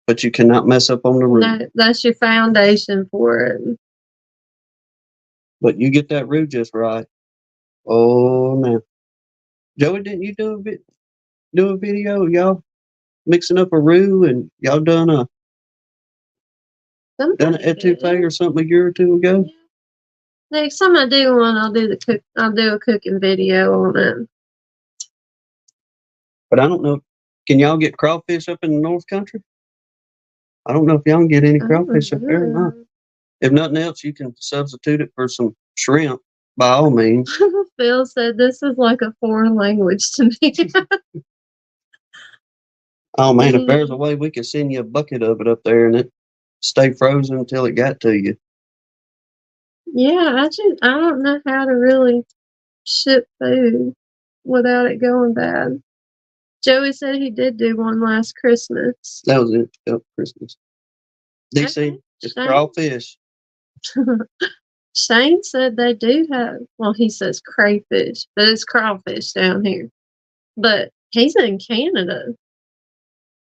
but you cannot mess up on the roux.
That's your foundation for it.
But you get that roux just right. Oh man, Joey, didn't you do a video, y'all mixing up a roux, and y'all done an
Somebody
etouffee
did.
or something a year or two ago?
Yeah. Next time I do one, I'll do a cooking video on it.
But I don't know. Can y'all get crawfish up in the North Country? I don't know if y'all can get any crawfish up there or not. If nothing else, you can substitute it for some shrimp, by all means.
Phil said this is like a foreign language to me.
Oh man, if there's a way we could send you a bucket of it up there and it stay frozen until it got to you.
Yeah, I don't know how to really ship food without it going bad. Joey said he did do one last Christmas.
That was it. Yep, Christmas. DC,
Okay,
it's
Shane.
crawfish.
Shane said they do have, well, he says crayfish, but it's crawfish down here. But he's in Canada,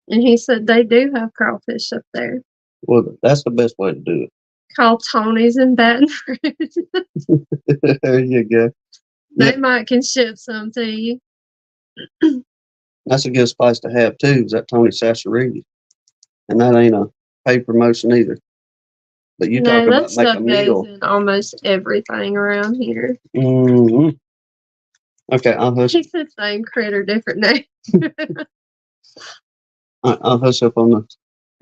and he said they do have crawfish up there.
Well, that's the best way to do
Called Tony's in Baton Rouge.
it. There you go.
They might can ship some to you.
That's a good spice to have too, is that Tony Sassarini. And that ain't a paid promotion either. But you talk
No,
about
that stuff
make a meal.
goes in almost everything around here.
Mm-hmm. Okay, I'll hush.
It's the same critter, different name.
I'll hush up on the.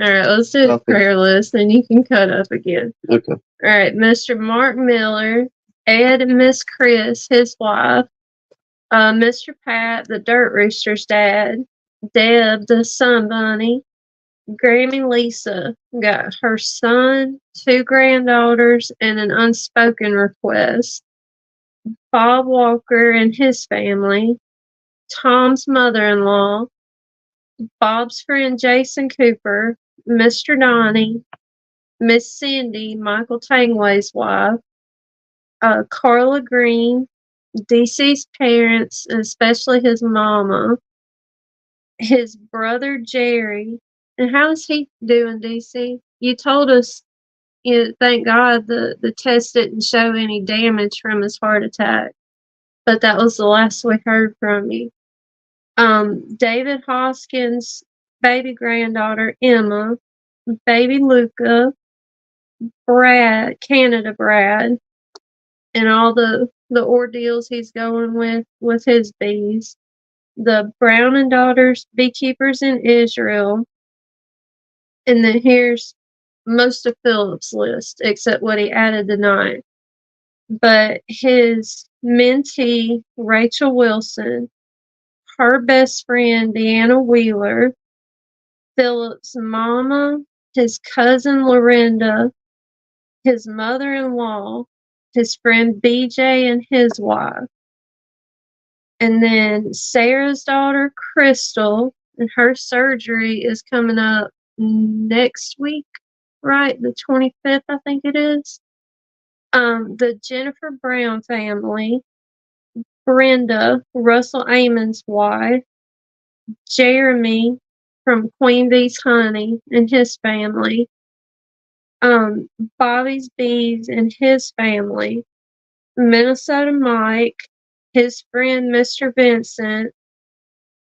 All right, let's do the prayer list, and you can cut up again.
Okay.
All right, Mr. Mark Miller, Ed and Miss Chris, his wife, Mr. Pat, the Dirt Rooster's dad, Deb, the Sun Bunny, Grammy Lisa, got her son, 2 granddaughters, and an unspoken request. Bob Walker and his family, Tom's mother-in-law, Bob's friend Jason Cooper, Mr. Donnie, Miss Cindy, Michael Tangway's wife, Carla Green, DC's parents, and especially his mama, his brother Jerry. And how's he doing, DC? You told us, thank God the test didn't show any damage from his heart attack, but that was the last we heard from you. David Hoskins' baby granddaughter Emma, baby Luca, Brad, Canada Brad, and all the ordeals he's going with his bees. The Brown and Daughters beekeepers in Israel. And then here's most of Philip's list, except what he added tonight. But his mentee, Rachel Wilson, her best friend, Deanna Wheeler, Philip's mama, his cousin Lorinda, his mother-in-law, his friend BJ and his wife. And then Sarah's daughter, Crystal, and her surgery is coming up next week, right? The 25th, I think it is. The Jennifer Brown family, Brenda, Russell Amon's wife, Jeremy from Queen Bee's Honey and his family, Bobby's Bees and his family, Minnesota Mike, his friend Mr. Vincent,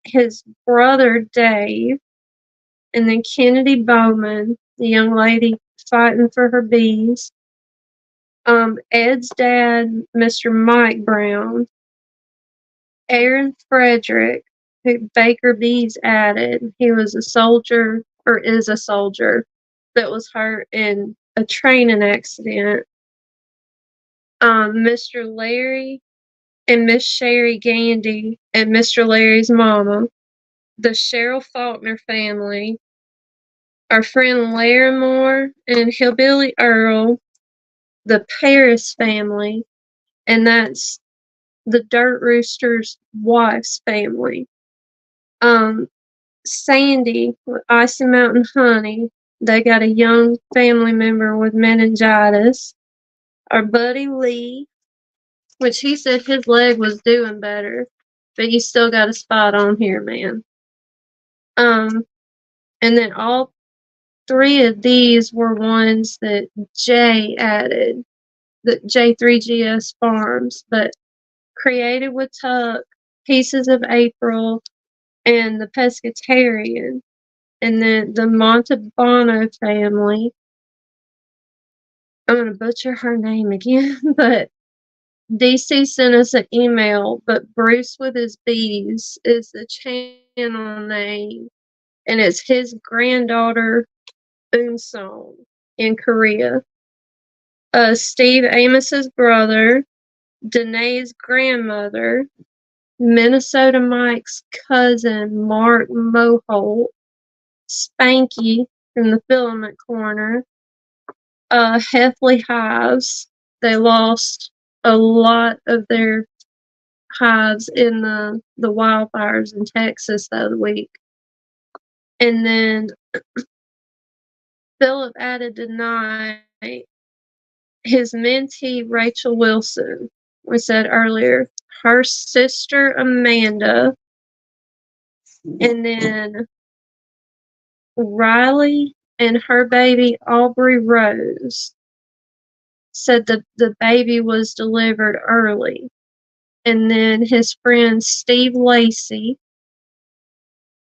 his brother Dave, and then Kennedy Bowman, the young lady fighting for her bees. Ed's dad, Mr. Mike Brown, Aaron Frederick, who Baker Bees added. He was a soldier, or is a soldier, that was hurt in a training accident. Mr. Larry and Miss Sherry Gandy and Mr. Larry's mama, the Cheryl Faulkner family, our friend Larimore and Hillbilly Earl, the Paris family, and that's the Dirt Rooster's wife's family. Sandy with Icy Mountain Honey, they got a young family member with meningitis. Our buddy Lee, which he said his leg was doing better, but you still got a spot on here, man. And then all three of these were ones that Jay added, the J3GS Farms, but Created with Tuck, Pieces of April, and the Pescatarian. And then the Montalbano family. I'm going to butcher her name again, but DC sent us an email, but Bruce with his bees is the channel name, and it's his granddaughter, Eun-song, in Korea. Steve Amos's brother, Danae's grandmother, Minnesota Mike's cousin, Mark Moholt, Spanky from the Filament Corner, Heffley Hives. They lost a lot of their hives in the wildfires in Texas the other week. And then Philip added tonight his mentee, Rachel Wilson. We said earlier, her sister, Amanda, and then Riley and her baby, Aubrey Rose, said the baby was delivered early. And then his friend Steve Lacey,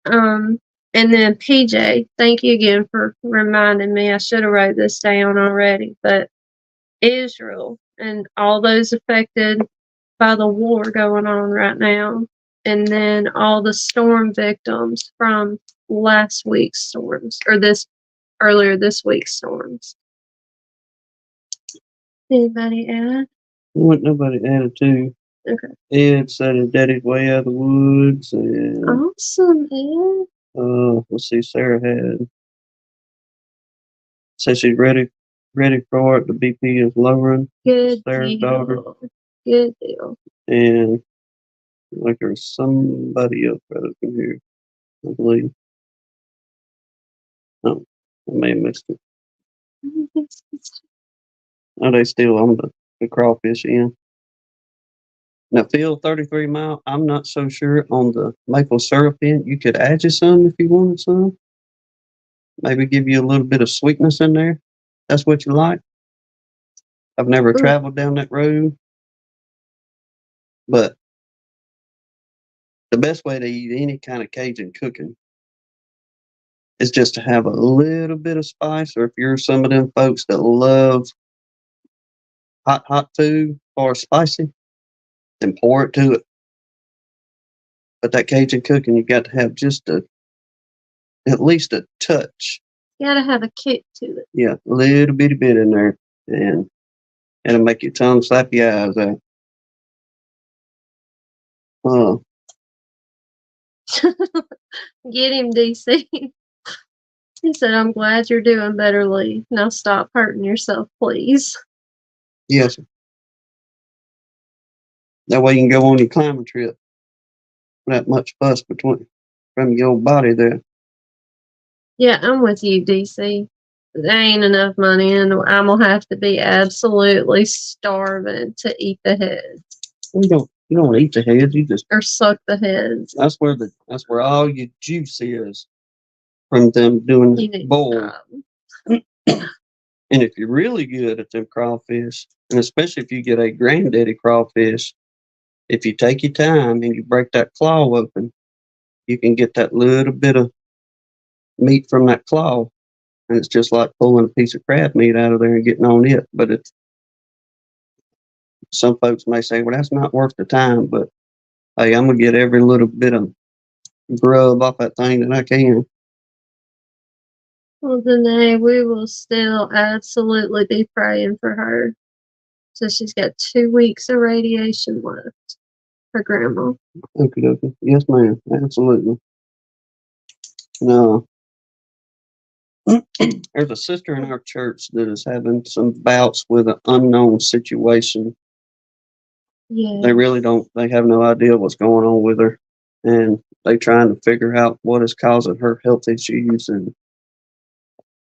and then PJ, thank you again for reminding me. I should have wrote this down already, but Israel and all those affected by the war going on right now. And then all the storm victims from last week's storms, or earlier this week's storms. Anybody add?
What nobody added to.
Okay.
Ed said his daddy's way out of the woods, and
Awesome, Ed.
let's see, Sarah had said she's ready for it. The BP is lowering.
Good
Sarah's
deal.
daughter,
Good deal.
and like there's somebody else that in here, I believe. Oh, I may have missed it. Are they still on the crawfish end? Now, Phil, 33 Mile, I'm not so sure on the maple syrup end. You could add you some if you wanted some. Maybe give you a little bit of sweetness in there. That's what you like. I've never traveled down that road. But the best way to eat any kind of Cajun cooking is just to have a little bit of spice, or if you're some of them folks that love hot food or spicy, then pour it to it. But that Cajun cooking, you got to have just at least a touch.
You gotta have a kick to it.
Yeah, a little bitty bit in there, and it'll make your tongue slap your eyes out.
Get him, DC. He said, I'm glad you're doing better, Lee. Now stop hurting yourself, please.
Yes, sir. That way you can go on your climbing trip. Not much fuss from your old body there.
Yeah, I'm with you, DC. There ain't enough money, and I'm gonna have to be absolutely starving to eat the heads.
You don't eat the heads. You just
suck the heads.
That's where all your juice is from them doing boil. And if you're really good at them crawfish, and especially if you get a granddaddy crawfish, if you take your time and you break that claw open, you can get that little bit of meat from that claw. And it's just like pulling a piece of crab meat out of there and getting on it. But it's some folks may say, well, that's not worth the time. But hey, I'm gonna get every little bit of grub off that thing that I can.
Well, Danae, we will still absolutely be praying for her. So she's got 2 weeks of radiation left. Her grandma.
Okay, okay. Yes, ma'am. Absolutely. No. There's a sister in our church that is having some bouts with an unknown situation.
Yeah.
They really don't, they have no idea what's going on with her. And they trying to figure out what is causing her health issues. And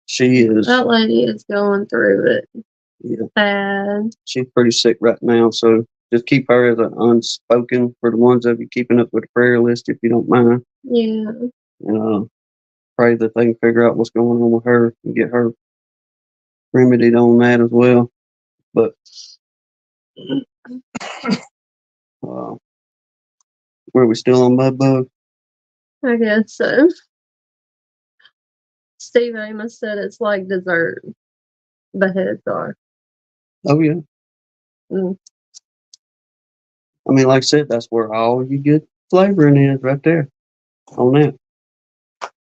she is,
That lady is going through it.
yeah,
Bad.
she's pretty sick right now. So just keep her as an unspoken for the ones of you keeping up with the prayer list, if you don't mind.
Yeah.
And pray that they can figure out what's going on with her and get her remedied on that as well. But were we still on mud bug?
I guess so. Steve Amos said it's like dessert. The heads are.
Oh yeah.
Mm.
I mean, like I said, that's where all you get flavoring is right there on that.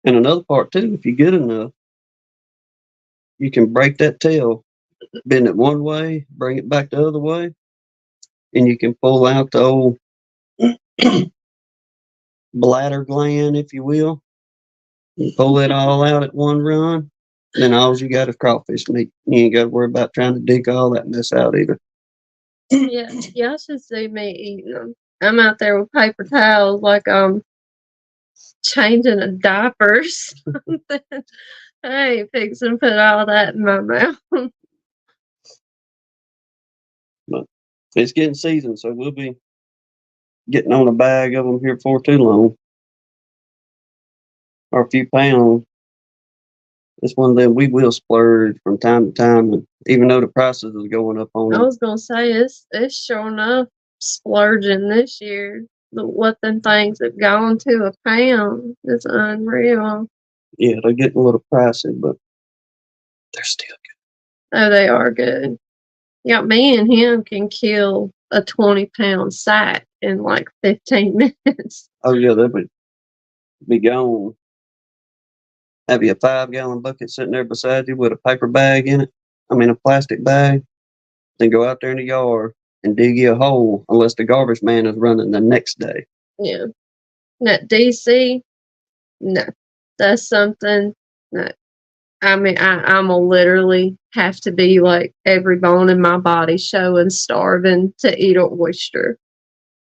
And another part too, if you get enough, you can break that tail, bend it one way, bring it back the other way, and you can pull out the old bladder gland, if you will. You pull it all out at one run, then all you got is crawfish meat. You ain't got to worry about trying to dig all that mess out either.
Yeah, y'all should see me eating them. I'm out there with paper towels like I'm changing a diaper or something. I ain't fixing to put all that in my mouth.
But it's getting seasoned, so we'll be getting on a bag of them here before too long, or a few pounds. It's one of them we will splurge from time to time, and even though the prices is going up on
I
it.
was gonna say it's sure enough splurging this year. What them things have gone to a pound is unreal.
Yeah, they're getting a little pricey, but they're still good.
Oh, they are good. Yeah, me and him can kill a 20-pound sack in like 15 minutes.
Oh yeah, they'll be gone. Have you a 5-gallon bucket sitting there beside you with a paper bag in it? I mean a plastic bag. Then go out there in the yard and dig you a hole unless the garbage man is running the next day.
Yeah. That DC, no. That's something that I mean I'm gonna literally have to be like every bone in my body showing starving to eat an oyster.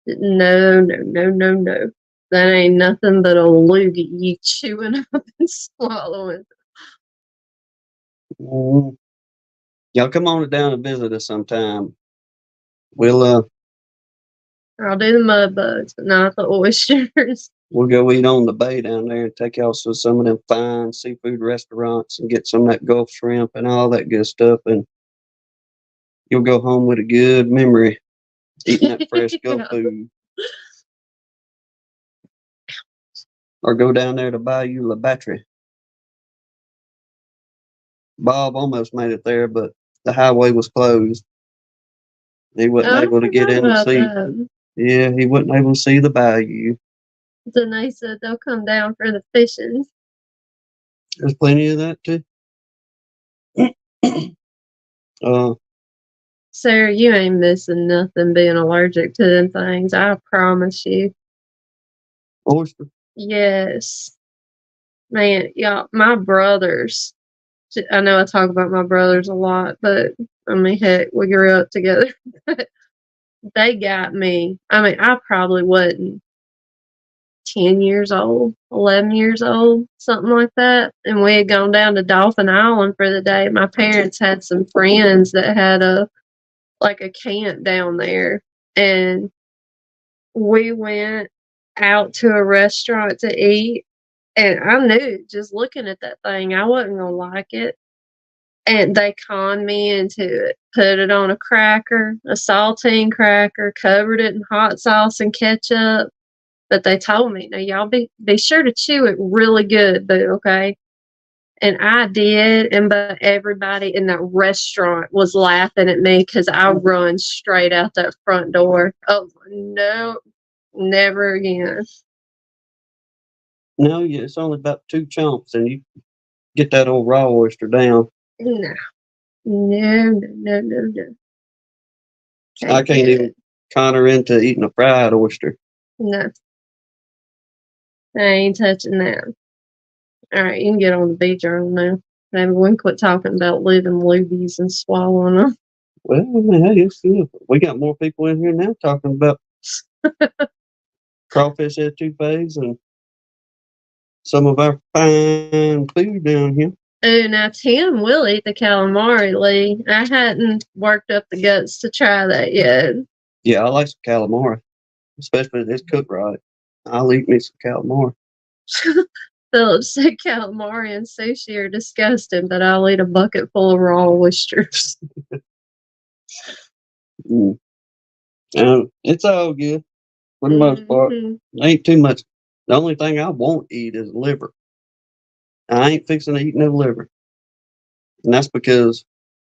No, no, no, no, no. That ain't nothing but a loogie you chewing up and swallowing.
Mm. Y'all come on down and visit us sometime. We'll
I'll do the mud bugs, but not the oysters.
we'll go eat on the bay down there and take y'all to some of them fine seafood restaurants and get some of that Gulf shrimp and all that good stuff. And you'll go home with a good memory eating that fresh Gulf
Yeah.
food. Or go down there to Bayou La Battery. Bob almost made it there, but the highway was closed. He wasn't
I
able to get
forgot
in and
about
see.
that.
Yeah, he wasn't able to see the bayou.
Danae said they'll come down for the fishing.
There's plenty of that too.
Sarah, you ain't missing nothing being allergic to them things. I promise you.
Oyster.
Yes. Man, y'all, my brothers. I know I talk about my brothers a lot, but I mean, heck, we grew up together. They got me. I mean, I probably wasn't 10 years old, 11 years old, something like that. And we had gone down to Dolphin Island for the day. My parents had some friends that had a camp down there. And we went out to a restaurant to eat. And I knew just looking at that thing, I wasn't going to like it. And they conned me into it. Put it on a cracker, a saltine cracker, covered it in hot sauce and ketchup. But they told me, now y'all be sure to chew it really good, boo, okay? And I did, and but everybody in that restaurant was laughing at me because I run straight out that front door. Oh no, never again.
No, yeah, it's only about 2 chomps, and you get that old raw oyster down.
No, no, no, no, no.
I can't even con her into eating a fried oyster.
No, I ain't touching that. All right, you can get on the bee journal now. Maybe we can quit talking about living loogies and swallowing them.
Well, hey, it's good. We got more people in here now talking about crawfish etouffees and some of our fine food down here.
Oh, now Tim will eat the calamari, Lee. I hadn't worked up the guts to try that yet.
Yeah, I like some calamari, especially if it's cooked right. I'll eat me some calamari.
Philip said calamari and sushi are disgusting, but I'll eat a bucket full of raw oysters.
It's all good for the most part. Ain't too much. The only thing I won't eat is liver. I ain't fixing to eat no liver. And that's because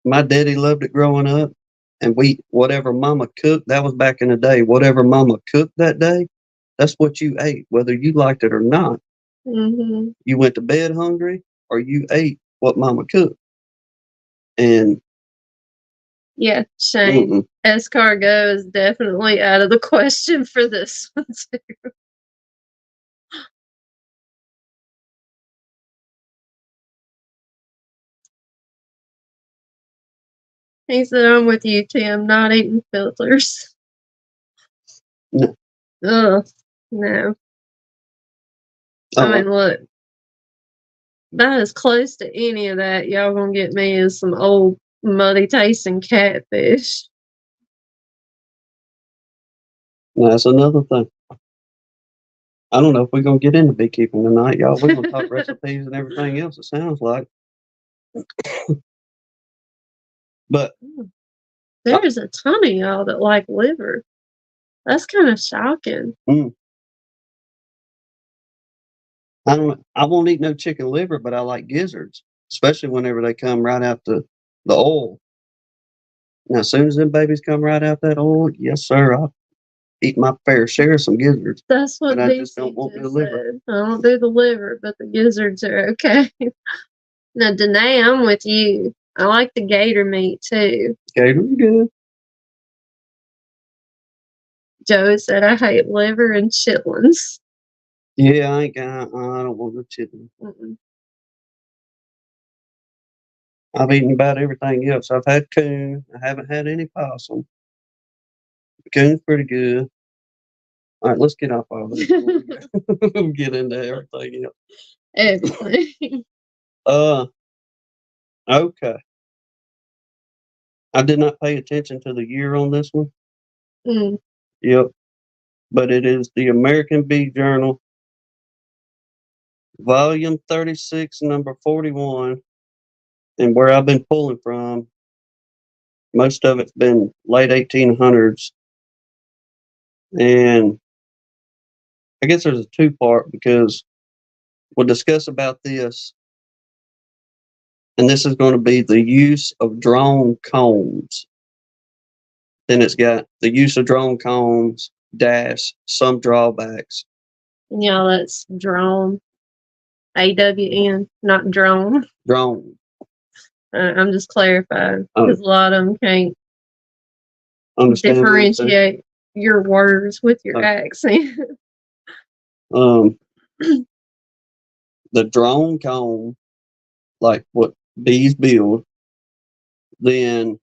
my daddy loved it growing up. And whatever mama cooked, that was back in the day, whatever mama cooked that day, that's what you ate, whether you liked it or not.
Mm-hmm.
You went to bed hungry or you ate what mama cooked. And
yeah, Shane, escargot is definitely out of the question for this one too. He said, I'm with you, Tim, not eating filters.
No.
Ugh, no. I mean, look, about as close to any of that y'all gonna get me is some old muddy tasting catfish.
That's another thing. I don't know if we're gonna get into beekeeping tonight, y'all. We're gonna talk recipes and everything else, it sounds like. But
there's a ton of y'all that like liver. That's kind of shocking.
I won't eat no chicken liver, but I like gizzards, especially whenever they come right out the oil. Now, as soon as them babies come right out that oil, yes, sir, I'll eat my fair share of some gizzards.
That's what
I just don't want the liver.
I don't do the liver, but the gizzards are okay. Now, Danae, I'm with you. I like the gator meat too.
Gator's good.
Joe said I hate liver and chitlins.
Yeah, I don't want no chitlin. I've eaten about everything else. I've had coon. I haven't had any possum. Coon's pretty good. All right, let's get off all this. Get into everything else.
Everything.
Okay. I did not pay attention to the year on this one. Yep. But it is the American Bee Journal, volume 36, number 41. And where I've been pulling from, most of it's been late 1800s. And I guess there's a 2-part because we'll discuss about this. And this is going to be the use of drone combs. Then it's got the use of drone combs dash some drawbacks.
Yeah, that's drone. AWN, not drone.
Drone.
I'm just clarifying because a lot of them can't differentiate your words with your accent.
The drone comb, like what bees build, then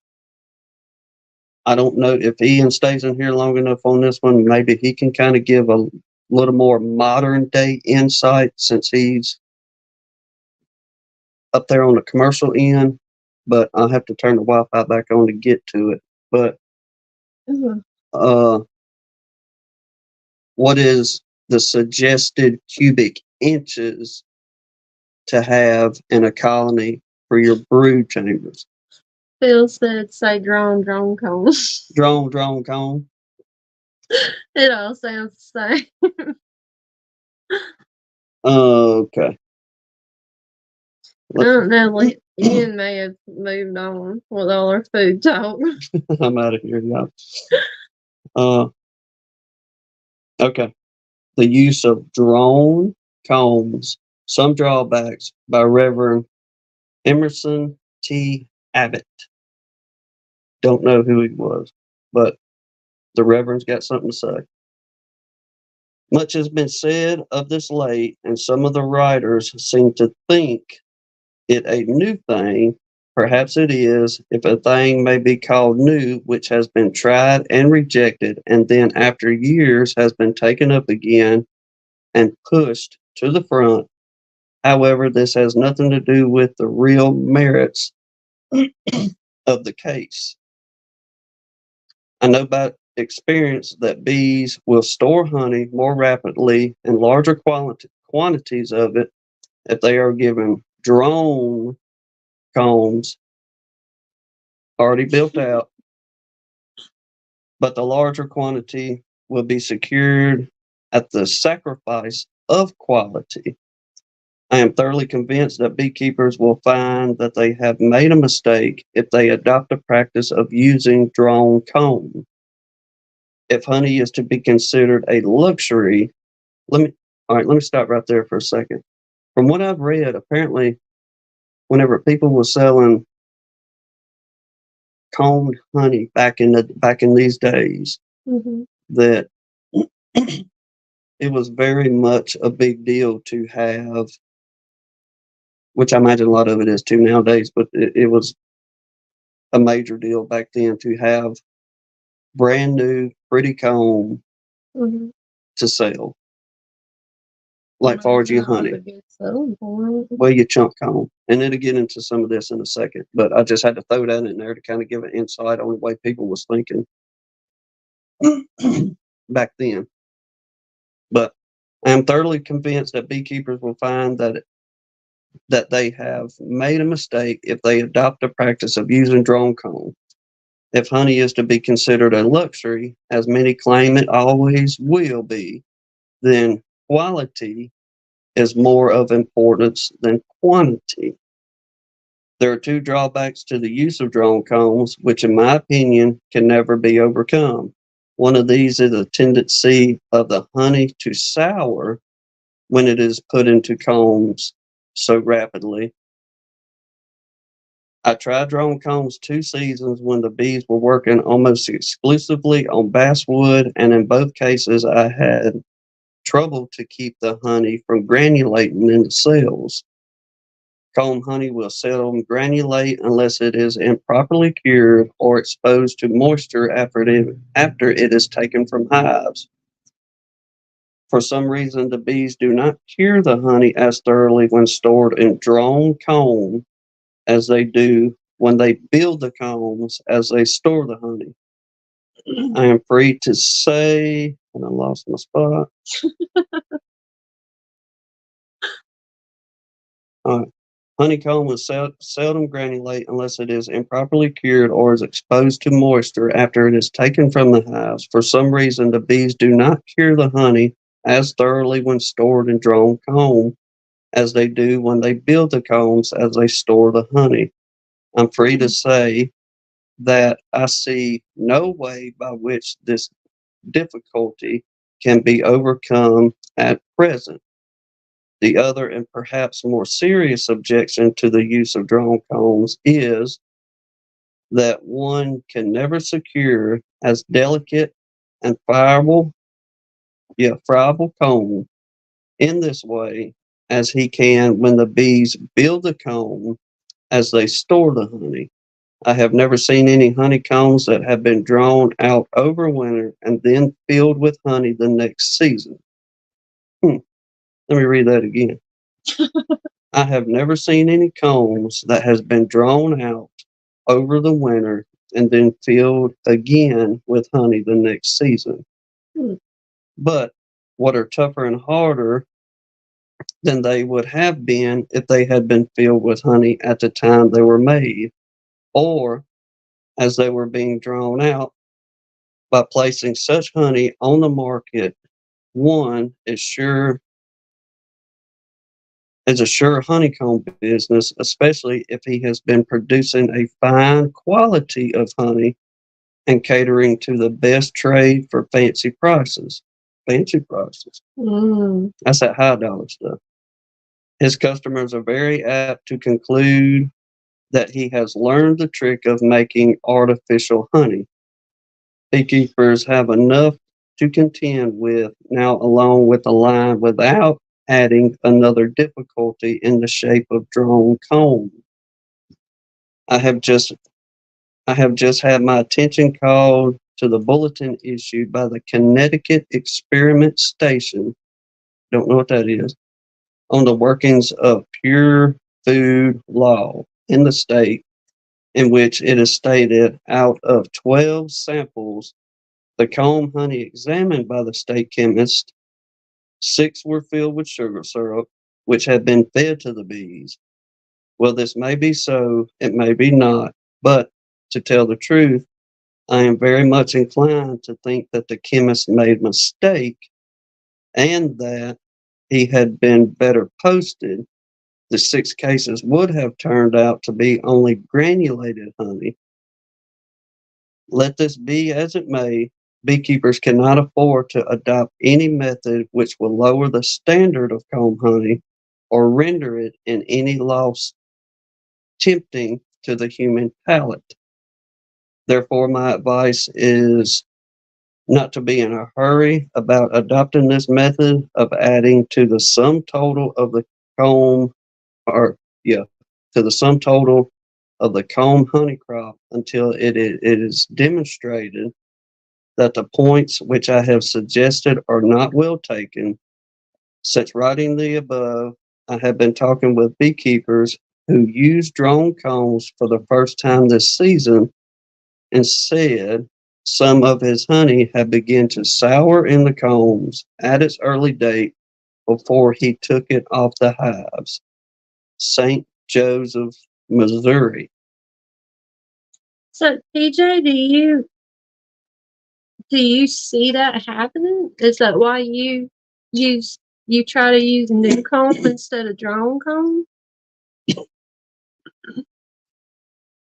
I don't know if Ian stays in here long enough on this one. Maybe he can kind of give a little more modern day insight since he's up there on the commercial end. But I'll have to turn the Wi-Fi back on to get to it. But what is the suggested cubic inches to have in a colony for your brood chambers.
Phil said, say drone comb.
Drone comb.
It all sounds the same.
Okay.
I don't know. Ian may have moved on with all our food talk.
I'm out of here, y'all. Okay. The use of drone combs, some drawbacks by Reverend Emerson T. Abbott. Don't know who he was, but the Reverend's got something to say. Much has been said of this late, and some of the writers seem to think it a new thing. Perhaps it is, if a thing may be called new, which has been tried and rejected, and then after years has been taken up again and pushed to the front. However, this has nothing to do with the real merits of the case. I know by experience that bees will store honey more rapidly and larger quantities of it if they are given drone combs already built out, but the larger quantity will be secured at the sacrifice of quality. I am thoroughly convinced that beekeepers will find that they have made a mistake if they adopt a practice of using drone comb. If honey is to be considered a luxury, let me stop right there for a second. From what I've read, apparently, whenever people were selling combed honey back in these days, that it was very much a big deal to have, which I imagine a lot of it is too nowadays, but it was a major deal back then to have brand new, pretty comb to sell. Like far as your honey. Well, your chunk comb. And it'll get into some of this in a second, but I just had to throw that in there to kind of give an insight on the way people was thinking back then. But I am thoroughly convinced that beekeepers will find that they have made a mistake if they adopt the practice of using drone comb. If honey is to be considered a luxury, as many claim it always will be, then quality is more of importance than quantity. There are two drawbacks to the use of drone combs, which in my opinion can never be overcome. One of these is a tendency of the honey to sour when it is put into combs so rapidly. I tried drone combs 2 seasons when the bees were working almost exclusively on basswood, and in both cases I had trouble to keep the honey from granulating in the cells. Comb honey will seldom granulate unless it is improperly cured or exposed to moisture after it is taken from hives. For some reason, the bees do not cure the honey as thoroughly when stored in drone comb as they do when they build the combs as they store the honey. I am free to say, and I lost my spot. Honeycomb will seldom granulate unless it is improperly cured or is exposed to moisture after it is taken from the hives. For some reason, the bees do not cure the honey as thoroughly when stored in drone comb as they do when they build the combs as they store the honey. I'm free to say that I see no way by which this difficulty can be overcome at present. The other and perhaps more serious objection to the use of drone combs is that one can never secure as delicate and friable comb in this way as he can when the bees build the comb as they store the honey. I have never seen any honeycombs that have been drawn out over winter and then filled with honey the next season. Let me read that again. I have never seen any combs that has been drawn out over the winter and then filled again with honey the next season. But what are tougher and harder than they would have been if they had been filled with honey at the time they were made, or as they were being drawn out. By placing such honey on the market, one is a sure honeycomb business, especially if he has been producing a fine quality of honey and catering to the best trade for fancy prices. Fancy prices.
Mm.
That's that high dollar stuff. His customers are very apt to conclude that he has learned the trick of making artificial honey. Beekeepers have enough to contend with now, along with the line, without adding another difficulty in the shape of drone comb. I have just I have just had my attention called to the bulletin issued by the Connecticut Experiment Station. Don't know what that is. On the workings of pure food law in the state, in which it is stated out of 12 samples, the comb honey examined by the state chemist, 6 were filled with sugar syrup, which had been fed to the bees. Well, this may be so, it may be not, but to tell the truth, I am very much inclined to think that the chemist made a mistake and that he had been better posted. The 6 cases would have turned out to be only granulated honey. Let this be as it may, beekeepers cannot afford to adopt any method which will lower the standard of comb honey or render it in any loss tempting to the human palate. Therefore, my advice is not to be in a hurry about adopting this method of adding to the sum total of the comb, or yeah, to the sum total of the comb honey crop until it is demonstrated that the points which I have suggested are not well taken. Since writing the above, I have been talking with beekeepers who use drone combs for the first time this season and said some of his honey had begun to sour in the combs at its early date before he took it off the hives. St. Joseph, Missouri.
So, PJ, do you see that happening? Is that why use you try to use new comb instead of drone comb?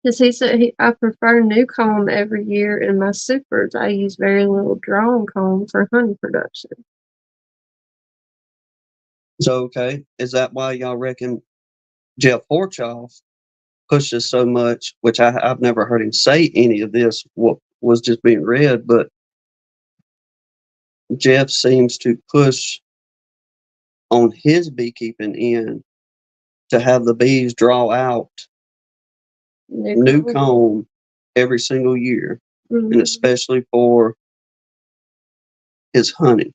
Because he said I prefer new comb every year in my supers. I use very little drone comb for honey production.
So, okay, is that why y'all reckon Jeff Horchoff pushes so much, which I've never heard him say any of this, what was just being read, but Jeff seems to push on his beekeeping end to have the bees draw out new comb every single year,
Mm-hmm.
and especially for his honey.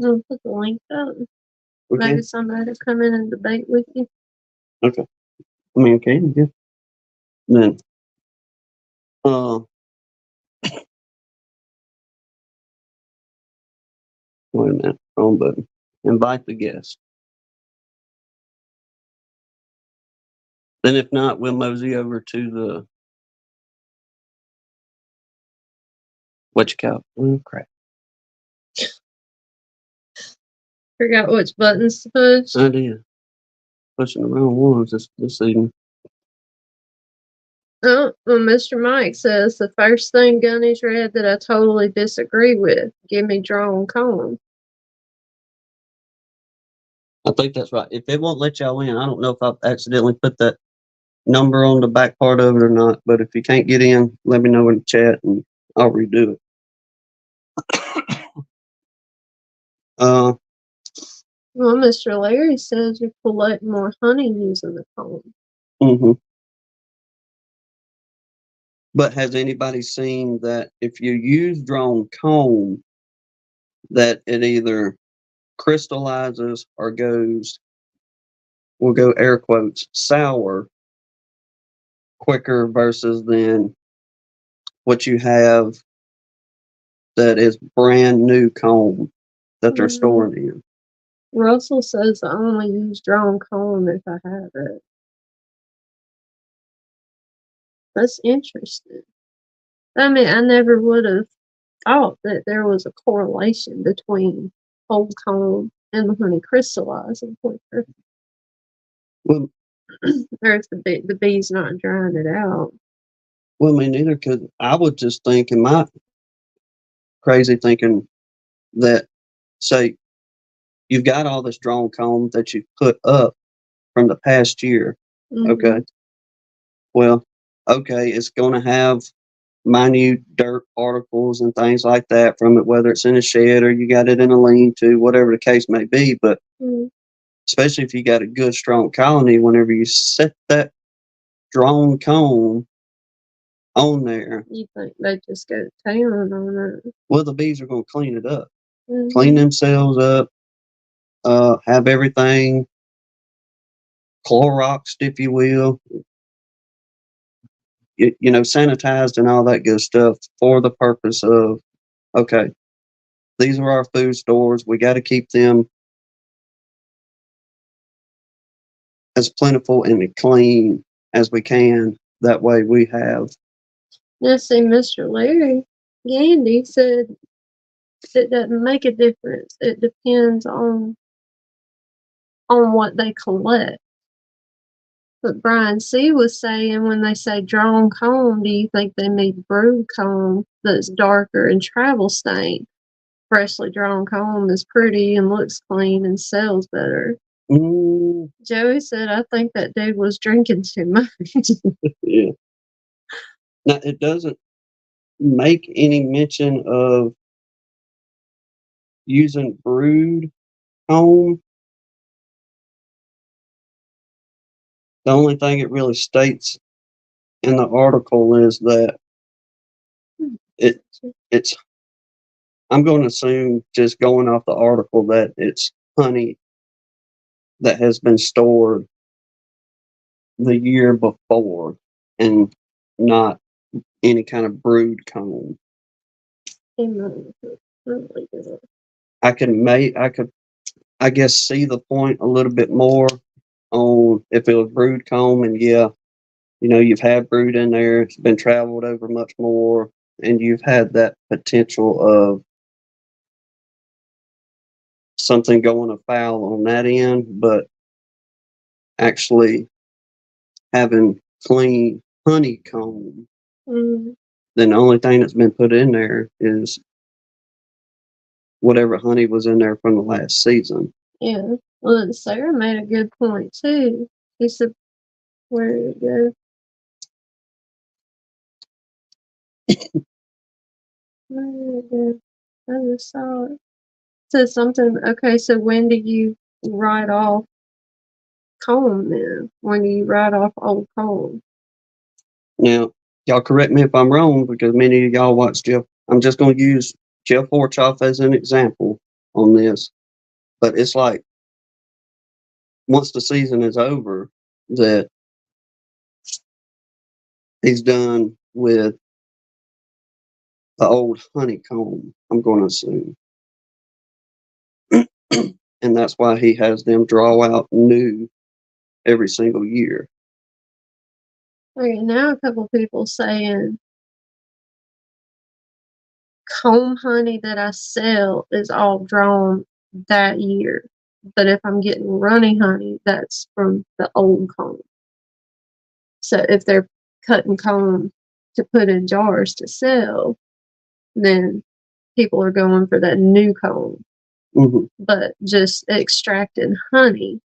I'll put the link up.
Okay.
Maybe somebody will come in and debate with you.
Okay. I mean, okay, yeah. Then, wait a minute, wrong button. Invite the guest. Then, if not, we'll mosey over to the what you call it? Oh, crap.
Forgot which buttons to push.
I did. Pushing the wrong ones this evening.
Oh, well, Mr. Mike says the first thing Gunny's read that I totally disagree with. Give me drone comb.
I think that's right. If it won't let y'all in, I don't know if I've accidentally put that number on the back part of it or not. But if you can't get in, let me know in the chat and I'll redo it.
Well, Mr. Larry says you collect more honey using the comb.
Mm-hmm. But has anybody seen that if you use drone comb, that it either crystallizes or we'll go air quotes, sour quicker versus than what you have that is brand new comb that they're storing in?
Russell says I only use drawn comb if I have it. That's interesting. I mean, I never would have thought that there was a correlation between old comb and the honey crystallizing quicker,
Well,
or if the bee's not drying it out.
well, me neither. Because I would just think in my crazy thinking that, say, you've got all this drawn comb that you put up from the past year. Okay. Well, okay, it's going to have minute dirt particles and things like that from it, whether it's in a shed or you got it in a lean-to, whatever the case may be. But especially if you got a good, strong colony, whenever you set that drawn comb on there,
You think they just go to town on it?
well, the bees are going to clean it up, clean themselves up, have everything Cloroxed, if you will, you know, sanitized and all that good stuff for the purpose of, okay, these are our food stores. We got to keep them as plentiful and clean as we can. That way we have.
Yeah, see, Mr. Larry Gandy said it doesn't make a difference. It depends on what they collect. But Brian C. was saying when they say drawn comb, do you think they mean brood comb that's darker and travel stained? Freshly drawn comb is pretty and looks clean and sells better. Joey said, I think that dude was drinking too much.
Yeah. Now, it doesn't make any mention of using brood comb. The only thing it really states in the article is that it's, I'm going to assume, just going off the article, that it's honey that has been stored the year before and not any kind of brood comb. I could, I guess, see the point a little bit more on if it was brood comb, and yeah, you know, you've had brood in there, it's been traveled over much more, and you've had that potential of something going afoul on that end, but actually having clean honeycomb, then the only thing that's been put in there is whatever honey was in there from the last season.
Yeah. Well, Sarah made a good point too. She said, where did it go? Where did it go? I just saw it. Said something. Okay, so when do you write off comb then? When do you write off old comb?
Now, y'all correct me if I'm wrong, because many of y'all watch Jeff. I'm just going to use Jeff Forchoff as an example on this. But it's like, once the season is over, that he's done with the old honeycomb, I'm going to assume. And that's why he has them draw out new every single year.
Okay, now a couple people saying comb honey that I sell is all drawn that year. But if I'm getting runny honey, that's from the old comb. So if they're cutting comb to put in jars to sell, then people are going for that new comb. But just extracting honey,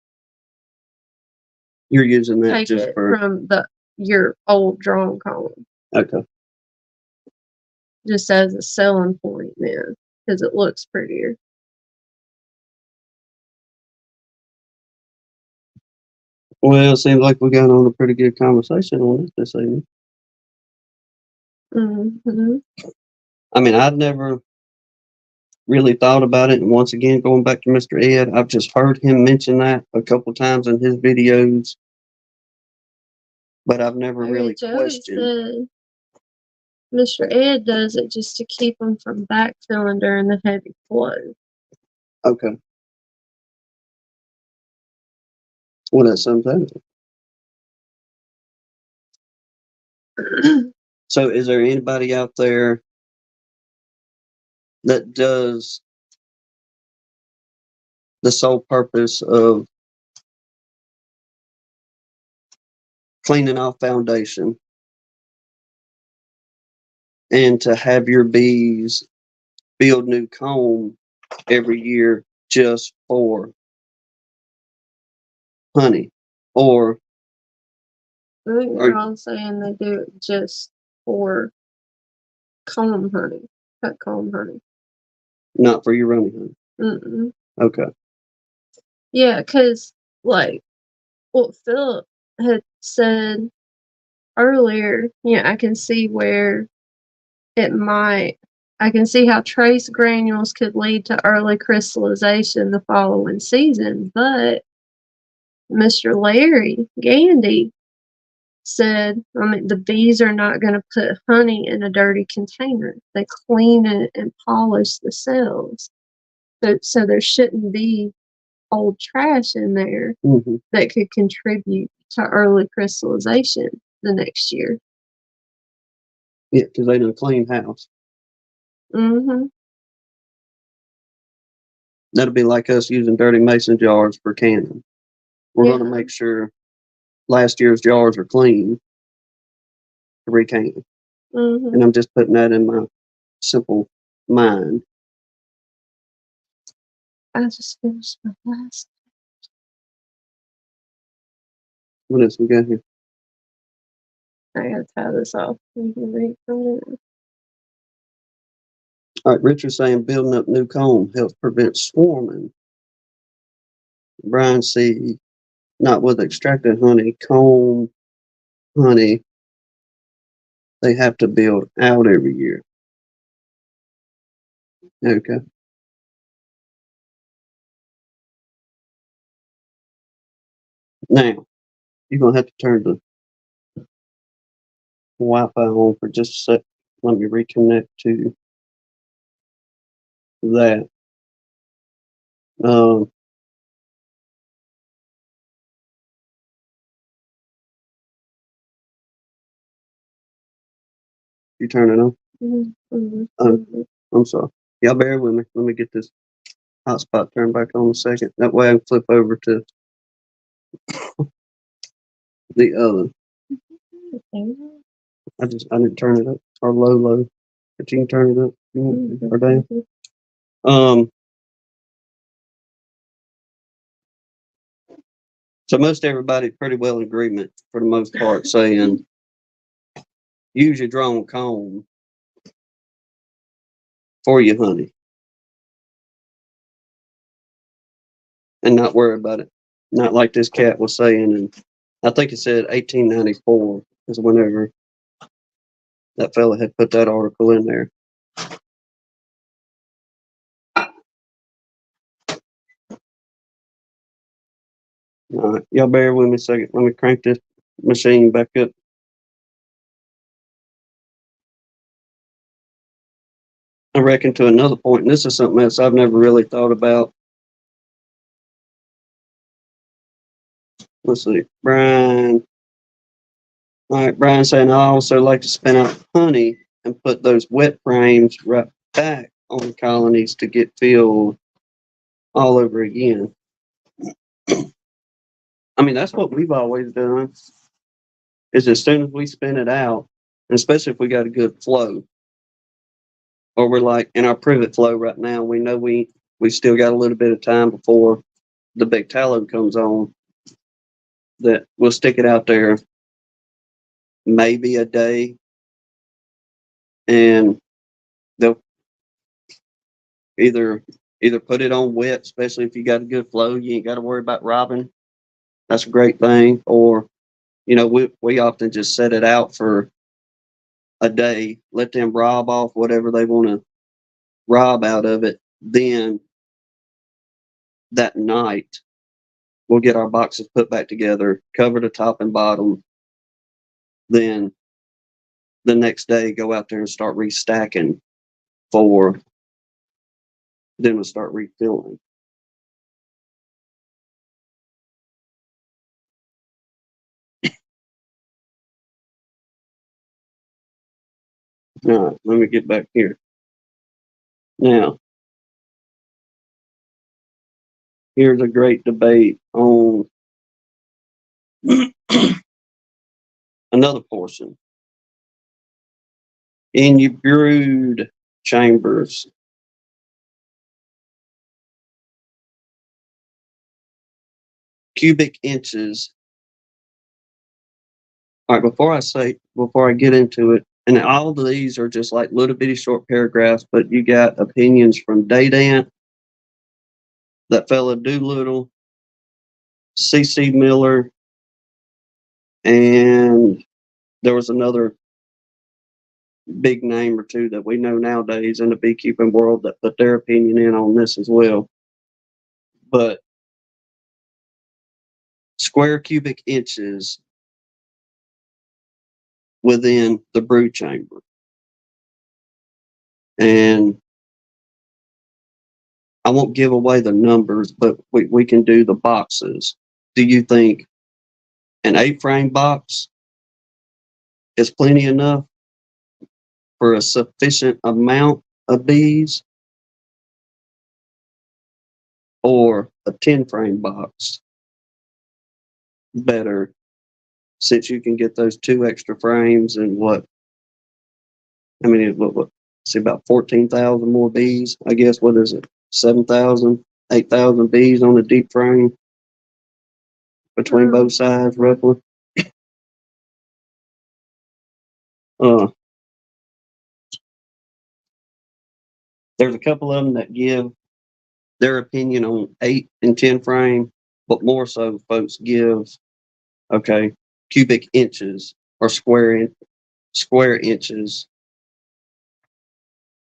you're using that
take
just
it
for
from your old drawn comb.
Okay.
Just as a selling point then, because it looks prettier.
Well, it seems like we got on a pretty good conversation on this evening. I mean, I'd never really thought about it, and once again, going back to Mr. Ed, I've just heard him mention that a couple times in his videos, but I've never really questioned.
Mr. Ed does it just to keep them from backfilling during the heavy flow.
Okay. Well, that's something. So, is there anybody out there that does the sole purpose of cleaning off foundation and to have your bees build new comb every year just for honey? Or
I think
are
they're all saying they do it just for comb honey, cut comb honey.
not for your honey honey?
Mm-mm.
Okay.
Yeah, because like what Philip had said earlier, I can see where it might. I can see how trace granules could lead to early crystallization the following season, but Mr. Larry Gandy said, the bees are not going to put honey in a dirty container. They clean it and polish the cells. So there shouldn't be old trash in there
Mm-hmm.
that could contribute to early crystallization the next year.
Yeah, because they done clean house.
Mm-hmm.
That'll be like us using dirty mason jars for canning. We're going to make sure last year's jars are clean to recan.
Mm-hmm.
And I'm just putting that in my simple mind.
I just finished my last.
What else we got here?
I gotta tie this off. You can read from it.
All right, Richard's saying building up new comb helps prevent swarming. Brian C. Not with extracted honey, comb honey. They have to build out every year. Okay. Now, you're going to have to turn the Wi-Fi on for just a sec. Let me reconnect to that. You turn it on?
Mm-hmm.
I'm sorry. Y'all bear with me. Let me get this hotspot turned back on a second. That way I can flip over to the other. I didn't turn it up or low, but you can turn it up or down. So most everybody pretty well in agreement for the most part saying use your drone comb for your honey and not worry about it. Not like this cat was saying, and I think it said 1894 is whenever that fella had put that article in there. All right, y'all bear with me a second. Let me crank this machine back up. I reckon to another point, and this is something else I've never really thought about. Let's see, Brian. All right, Brian saying I also like to spin out honey and put those wet frames right back on the colonies to get filled all over again. I mean, that's what we've always done. Is as soon as we spin it out, especially if we got a good flow, or we're like in our privet flow right now, we know we still got a little bit of time before the big tallow comes on. That we'll stick it out there maybe a day, and they'll either put it on wet, especially if you got a good flow, you ain't got to worry about robbing. That's a great thing. Or we often just set it out for a day, let them rob off whatever they want to rob out of it. Then that night we'll get our boxes put back together, cover the top and bottom. Then the next day go out there and start restacking for, then we'll start refilling. All right, let me get back here. Now, here's a great debate on another portion. In your brood chambers, cubic inches. All right, before I get into it, and all of these are just like little bitty short paragraphs, but you got opinions from Dadant, that fella Doolittle, C.C. Miller, and there was another big name or two that we know nowadays in the beekeeping world that put their opinion in on this as well. But square cubic inches within the brood chamber. And I won't give away the numbers, but we can do the boxes. Do you think an 8-frame box is plenty enough for a sufficient amount of bees? Or a 10-frame box better, since you can get those 2 extra frames and what see, about 14,000 more bees, I guess. What is it, 7,000, 8,000 bees on a deep frame between both sides, roughly? There's a couple of them that give their opinion on 8 and 10 frame, but more so folks give, okay, cubic inches or square inches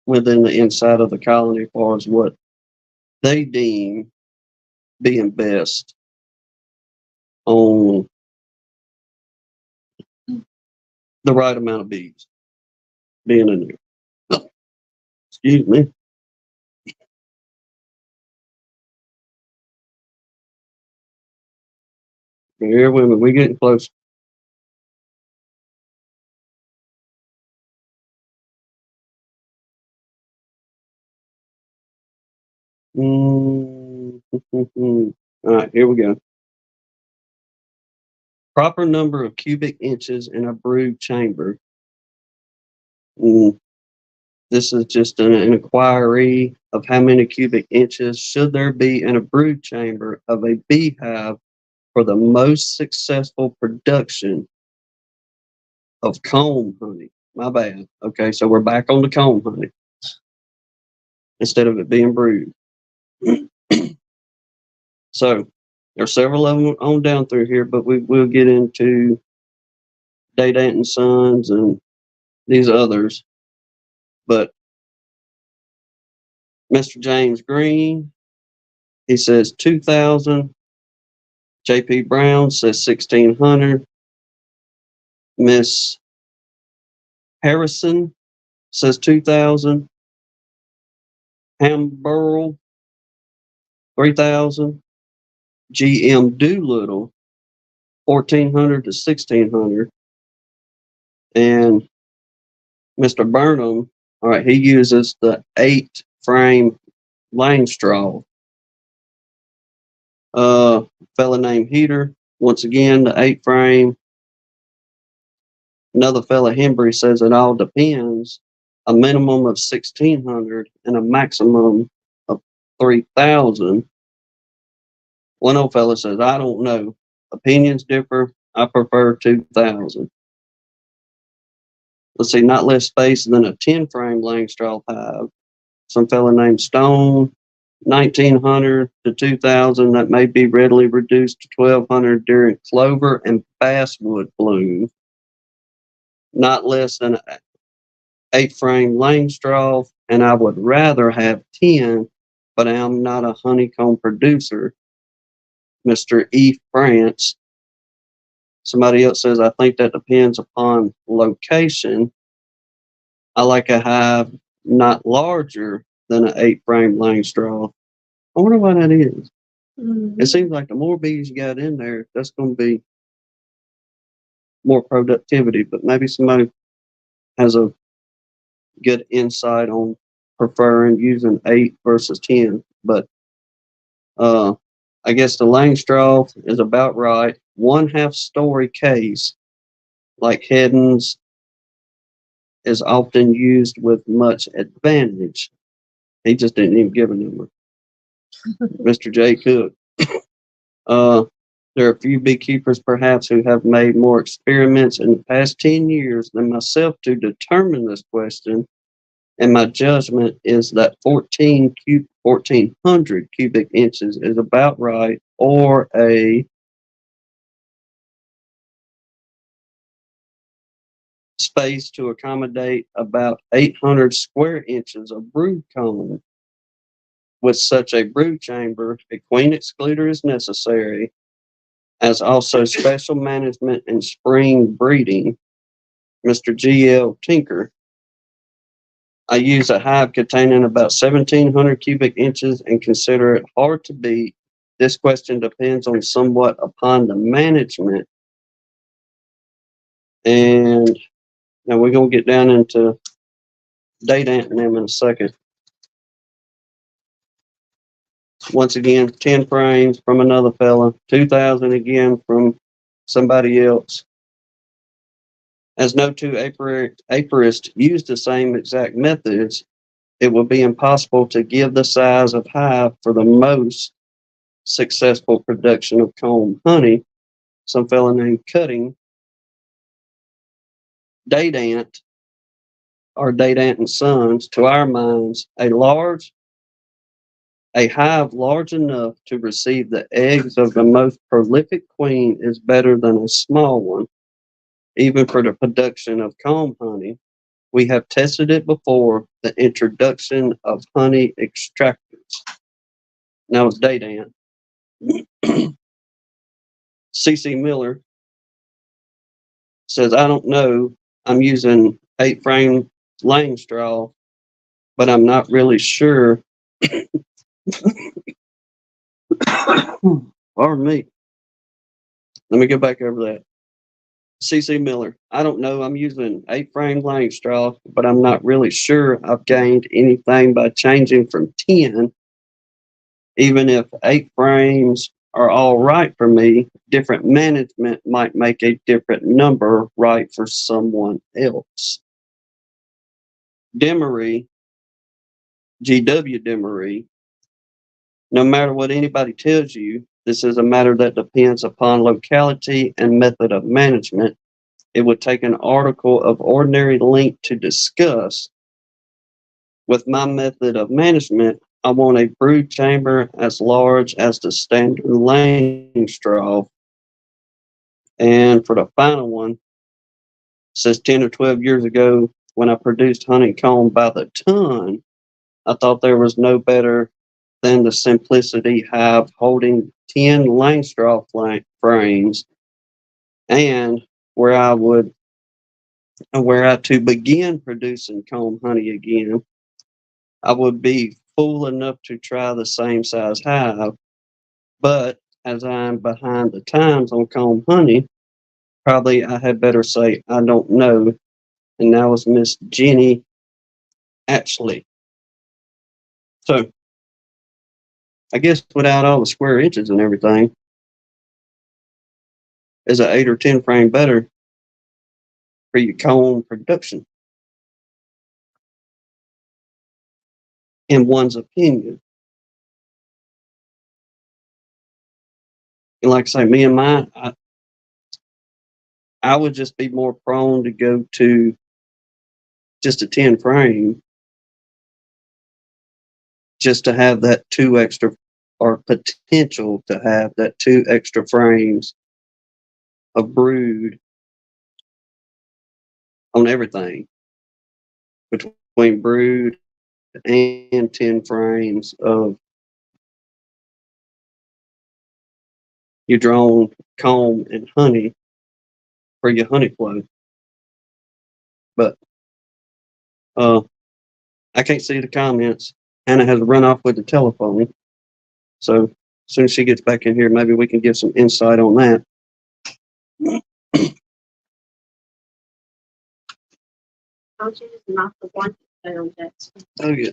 within the inside of the colony as far as what they deem being best on the right amount of bees being in there. Oh, excuse me. Here, women, we getting close. All right, here we go. Proper number of cubic inches in a brood chamber. This is just an inquiry of how many cubic inches should there be in a brood chamber of a beehive for the most successful production of comb honey. My bad. Okay, so we're back on the comb honey instead of it being brood. So there's several of them on down through here, but we'll get into Dadant and Sons and these others. But Mr. James Green, he says 2,000. J.P. Brown says 1,600. Miss Harrison says 2,000. Hamburl, 3,000. G.M. Doolittle, 1,400 to 1,600. And Mr. Burnham, all right, he uses the 8-frame lane straw. Fella named Heater, once again, the 8-frame. Another fella, Hembry, says it all depends. A minimum of 1,600 and a maximum of 3,000. One old fella says, I don't know. Opinions differ. I prefer 2,000. Let's see, not less space than a 10-frame laying straw hive. Some fella named Stone, 1,900 to 2,000. That may be readily reduced to 1,200 during clover and basswood bloom. Not less than an 8-frame laying straw, and I would rather have 10, but I'm not a honeycomb producer. Mr. E. France. Somebody else says, I think that depends upon location. I like a hive not larger than an 8-frame laying straw. I wonder why that is.
Mm-hmm.
It seems like the more bees you got in there, that's going to be more productivity, but maybe somebody has a good insight on preferring using 8 versus 10. But I guess the Langstroth is about right. 1/2 story case, like Heddon's, is often used with much advantage. He just didn't even give a number. Mr. J. Cook. There are a few beekeepers perhaps who have made more experiments in the past 10 years than myself to determine this question, and my judgment is that 1,400 cubic inches is about right, or a space to accommodate about 800 square inches of brood comb. With such a brood chamber, a queen excluder is necessary, as also special management and spring breeding. Mr. G.L. Tinker. I use a hive containing about 1,700 cubic inches and consider it hard to beat. This question depends on somewhat upon the management. And now we're going to get down into date anting them in a second. Once again, 10 frames from another fella, 2,000 again from somebody else. As no two aparists use the same exact methods, it will be impossible to give the size of hive for the most successful production of comb honey. Some fella named Cutting, Date Ant, or Date Ant and Sons, to our minds, a hive large enough to receive the eggs of the most prolific queen is better than a small one, even for the production of comb honey. We have tested it before, the introduction of honey extractors. Now it's Date Ant. C.C. Miller says, I don't know. I'm using 8 frame lane straw, but I'm not really sure. Pardon me. Let me go back over that. C.C. Miller. I don't know. I'm using 8 frame lane straw, but I'm not really sure I've gained anything by changing from 10. Even if 8 frames are all right for me, different management might make a different number right for someone else. Demery, G.W. Demery. No matter what anybody tells you, this is a matter that depends upon locality and method of management. It would take an article of ordinary length to discuss. With my method of management, I want a brood chamber as large as the standard laying straw. And for the final one, it says 10 or 12 years ago, when I produced honeycomb by the ton, I thought there was no better than the Simplicity hive holding 10 lane straw frames, and where I to begin producing comb honey again, I would be fool enough to try the same size hive. But as I'm behind the times on comb honey, probably I had better say I don't know. And that was Miss Jenny Ashley. So I guess without all the square inches and everything, is an 8 or 10 frame better for your comb production, in one's opinion. And like I say, me and mine, I would just be more prone to go to just a 10 frame, just to have that 2 extra, or potential to have that 2 extra frames of brood on everything, between brood and 10 frames of your drone comb and honey for your honey flow. But I can't see the comments. Hannah has run off with the telephone. So as soon as she gets back in here, maybe we can give some insight on that.
Don't you just knock the one found that.
Oh, yeah.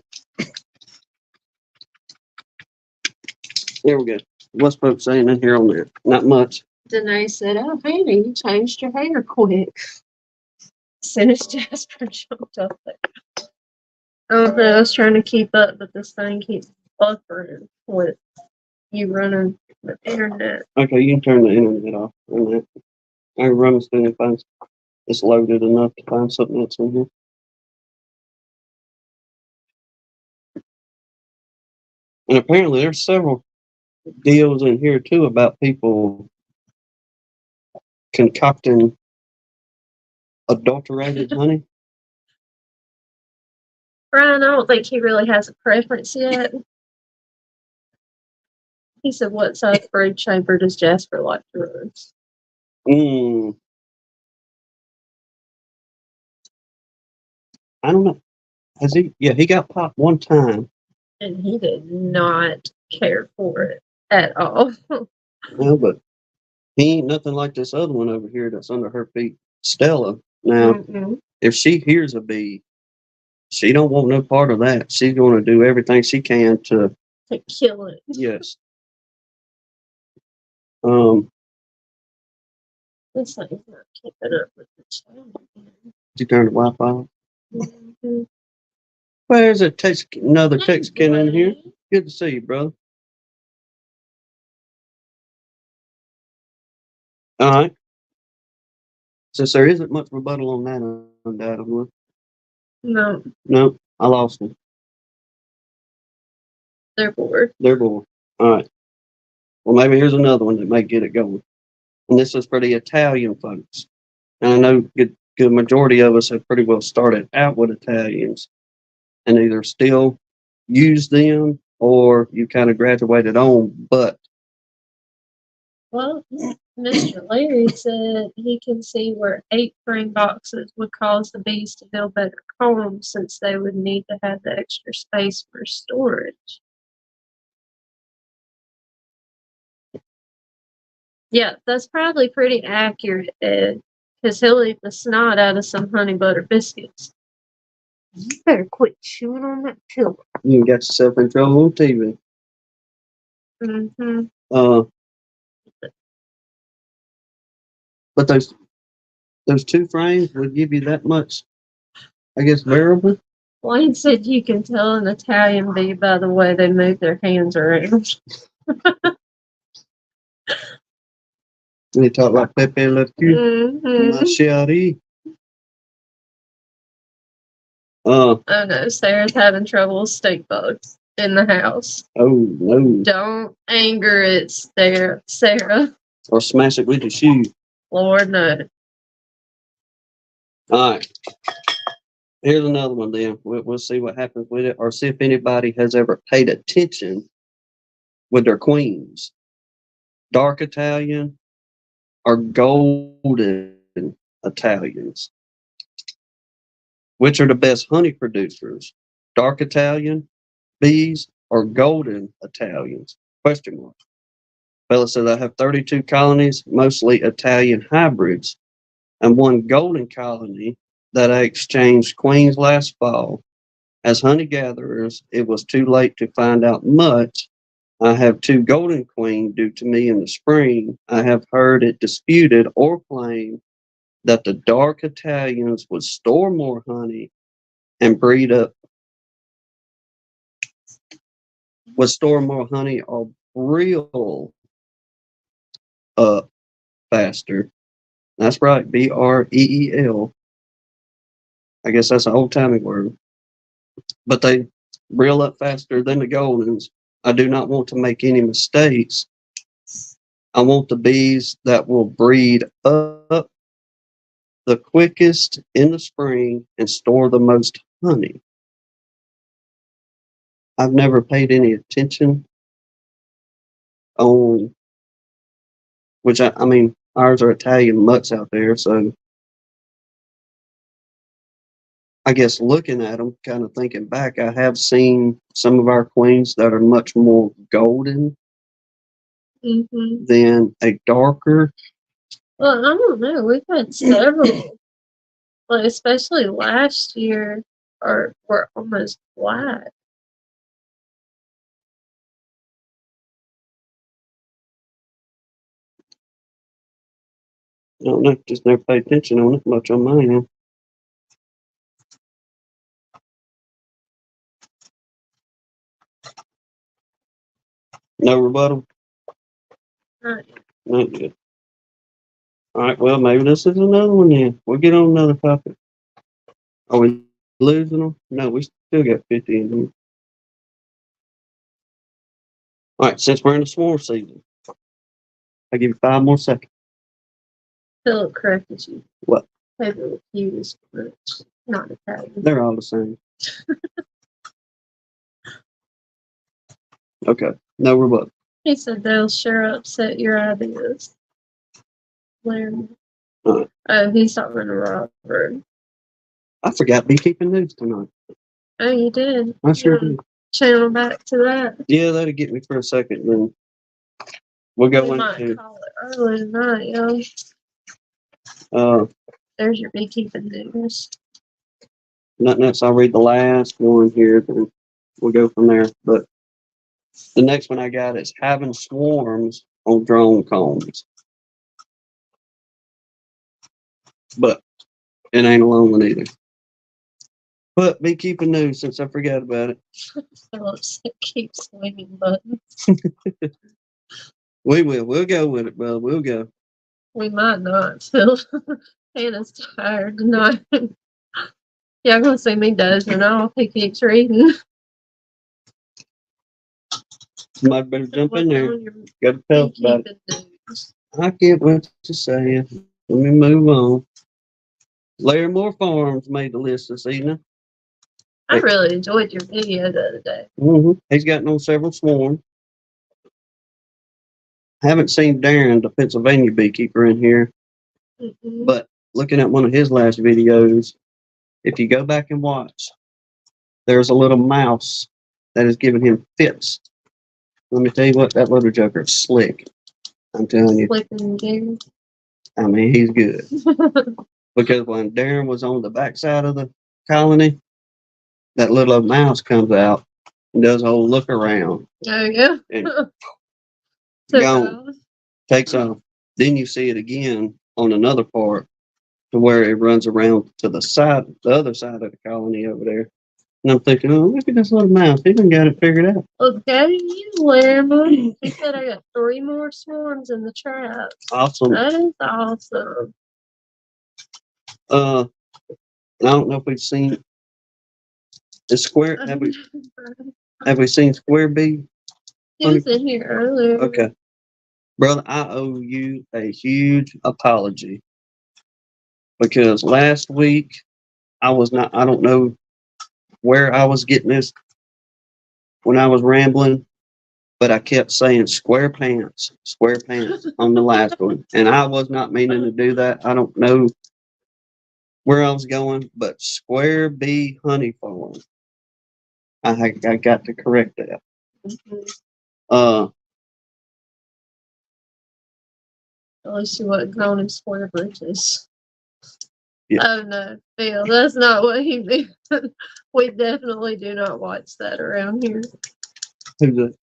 There we go. What's folks saying in here on that? Not much.
Danae said, "Oh, Hannah, you changed your hair quick." As soon as Jasper jumped up there. Oh no, I was trying to keep up, but this thing keeps buffering with you running the internet.
Okay, you can turn the internet off on that. I can run this thing and find it's loaded enough to find something else in here. And apparently there's several deals in here too about people concocting adulterated honey.
Brian, I don't think he really has a preference yet. He said, "What size brood chamber does Jasper like to run?"
I don't know. Has he? Yeah, he got popped one time.
And he did not care for it at all.
Well, but he ain't nothing like this other one over here that's under her feet, Stella. Now, if she hears a bee, she don't want no part of that. She's going to do everything she can to
kill it.
Yes.
This thing's not keeping up with the channel.
You turn the Wi-Fi off?
Mm-hmm.
Where's a another Texican in here? Good to see you, brother. All right. Since there isn't much rebuttal on that, undoubtedly. No, I lost them.
They're bored.
They're bored. All right. Well, maybe here's another one that may get it going. And this is for the Italian folks. And I know good majority of us have pretty well started out with Italians and either still use them or you kind of graduated on. But
well, Mr. Larry said he can see where 8 frame boxes would cause the bees to build better combs since they would need to have the extra space for storage. Yeah, that's probably pretty accurate, Ed, because he'll eat the snot out of some honey butter biscuits. You better quit chewing on that pillow.
You got yourself in trouble on TV.
Mm-hmm.
But those 2 frames would give you that much, I guess, variable.
Wayne said you can tell an Italian bee by the way they move their hands around.
They talk like Pepe Le Pew. My chérie.
Oh no, Sarah's having trouble with stink bugs in the house.
Oh no.
Don't anger it, Sarah.
Or smash it with your shoe.
Lord no.
Alright. Here's another one then. We'll see what happens with it or see if anybody has ever paid attention with their queens. Dark Italian or golden Italians. Which are the best honey producers? Dark Italian bees or golden Italians? Question mark. Fella says I have 32 colonies, mostly Italian hybrids, and 1 golden colony that I exchanged queens last fall. As honey gatherers, it was too late to find out much. I have 2 golden queens due to me in the spring. I have heard it disputed or claimed that the dark Italians would store more honey and breed up, would store more honey or reel up faster. That's right, BREEL. I guess that's an old-timey word. But they reel up faster than the Goldens. I do not want to make any mistakes. I want the bees that will breed up the quickest in the spring and store the most honey. I've never paid any attention on, which I mean, ours are Italian mutts out there, so I guess looking at them, kind of thinking back, I have seen some of our queens that are much more golden than a darker.
Well, I don't know. We've had several, like especially last year. were almost black.
I don't know. Just never paid attention on it much on mine. Huh? No rebuttal.
Right.
Not good. All right. Well, maybe this is another one then. We'll get on another topic. Are we losing them? No, we still got 50 in here. All right. Since we're in the swarm season, I give you 5 more seconds.
Philip corrected you.
What?
Paper refused, but not Italian.
They're all the same. Okay. No rebuttal.
He said they'll sure upset your ideas. Larry.
Alright.
Oh, he's talking to Robert.
I forgot beekeeping news tonight.
Oh, you did?
I sure did.
Channel back to that.
Yeah, that'll get me for a second. Then we'll go
We might
into.
call it early tonight, yo. There's your beekeeping news.
Nothing else. I'll read the last one here, then we'll go from there. But the next one I got is having swarms on drone combs. But it ain't a long one either. But beekeeping news, since I forgot about it.
Phillips keep swinging buttons.
We will. We'll go with it, bro. We'll go.
We might not. Phil. Hannah's tired tonight. Y'all gonna see me dozing off. He keeps reading.
Somebody better jump in there. Got to tell us about it.
News.
I get what you're saying. Let me move on. Larry Moore Farms made the list this evening.
I really enjoyed your video the other day.
He's gotten on several swarms. Haven't seen Darren, the Pennsylvania beekeeper, in here. But looking at one of his last videos, if you go back and watch, there's a little mouse that is giving him fits. Let me tell you what, that little joker is slick. I'm telling you. I mean, he's good. Because when Darren was on the backside of the colony, that little mouse comes out and does a whole look around.
There you
go. Gone. Takes off. Then you see it again on another part to where it runs around to the side, the other side of the colony over there. And I'm thinking, oh, look at this little mouse. He done got it figured out.
Okay, you Larry. He said I got 3 more swarms in the trap.
Awesome.
That is awesome.
I don't know if we've seen the square. Have we seen Square Bee?
He was in here earlier.
Okay. Brother, I owe you a huge apology. Because last week, I don't know where I was getting this when I was rambling, but I kept saying square pants on the last one. And I was not meaning to do that. I don't know where I was going, but Square Bee Honey Farm. I got to correct that.
At least you wasn't calling him square britches.
Yeah.
Oh no, Phil, that's not what he meant. We definitely do not watch that around here.
Who's that?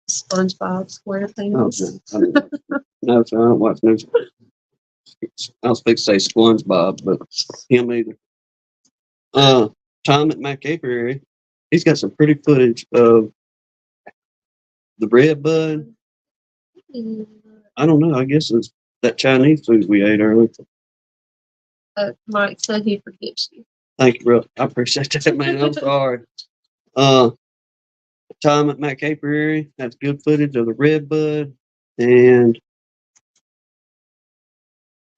SpongeBob SquarePants.
Oh, no, sir, I don't watch no. I was fixing to say SpongeBob, but him either. Tom at McApiary, he's got some pretty footage of the red bud. I don't know. I guess it's that Chinese food we ate earlier.
Mike said he forgives you.
Thank you, bro. I appreciate that, man. I'm sorry. Tom at McApiary, that's good footage of the red bud and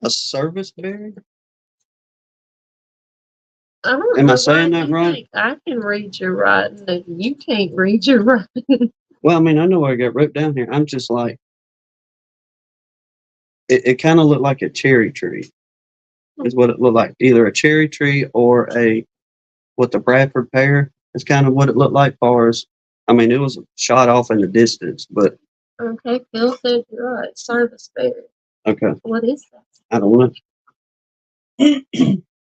a service berry.
I don't
Am
know
I saying that wrong?
I can read your writing and you can't read your writing.
Well, I mean, I know what I got wrote down here. I'm just like, it kind of looked like a cherry tree, is what it looked like. Either a cherry tree or what the Bradford pear is kind of what it looked like. Far as, I mean, it was shot off in the distance, but.
Okay, Phil said you're right. Service berry.
Okay.
What is that?
I don't know.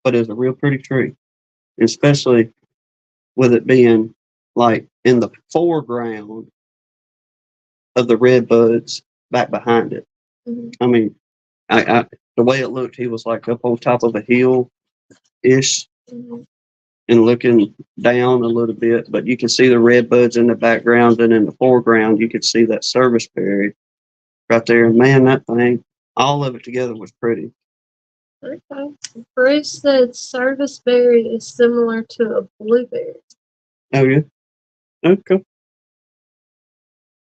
But it's a real pretty tree. Especially with it being like in the foreground of the red buds back behind it.
Mhm.
I mean, the way it looked, he was like up on top of a hill ish
Mhm.
and looking down a little bit, but you can see the red buds in the background, and in the foreground, you could see that serviceberry right there. And man, that thing, all of it together was pretty.
Okay. Bruce said serviceberry is similar to a blueberry.
Oh yeah, okay.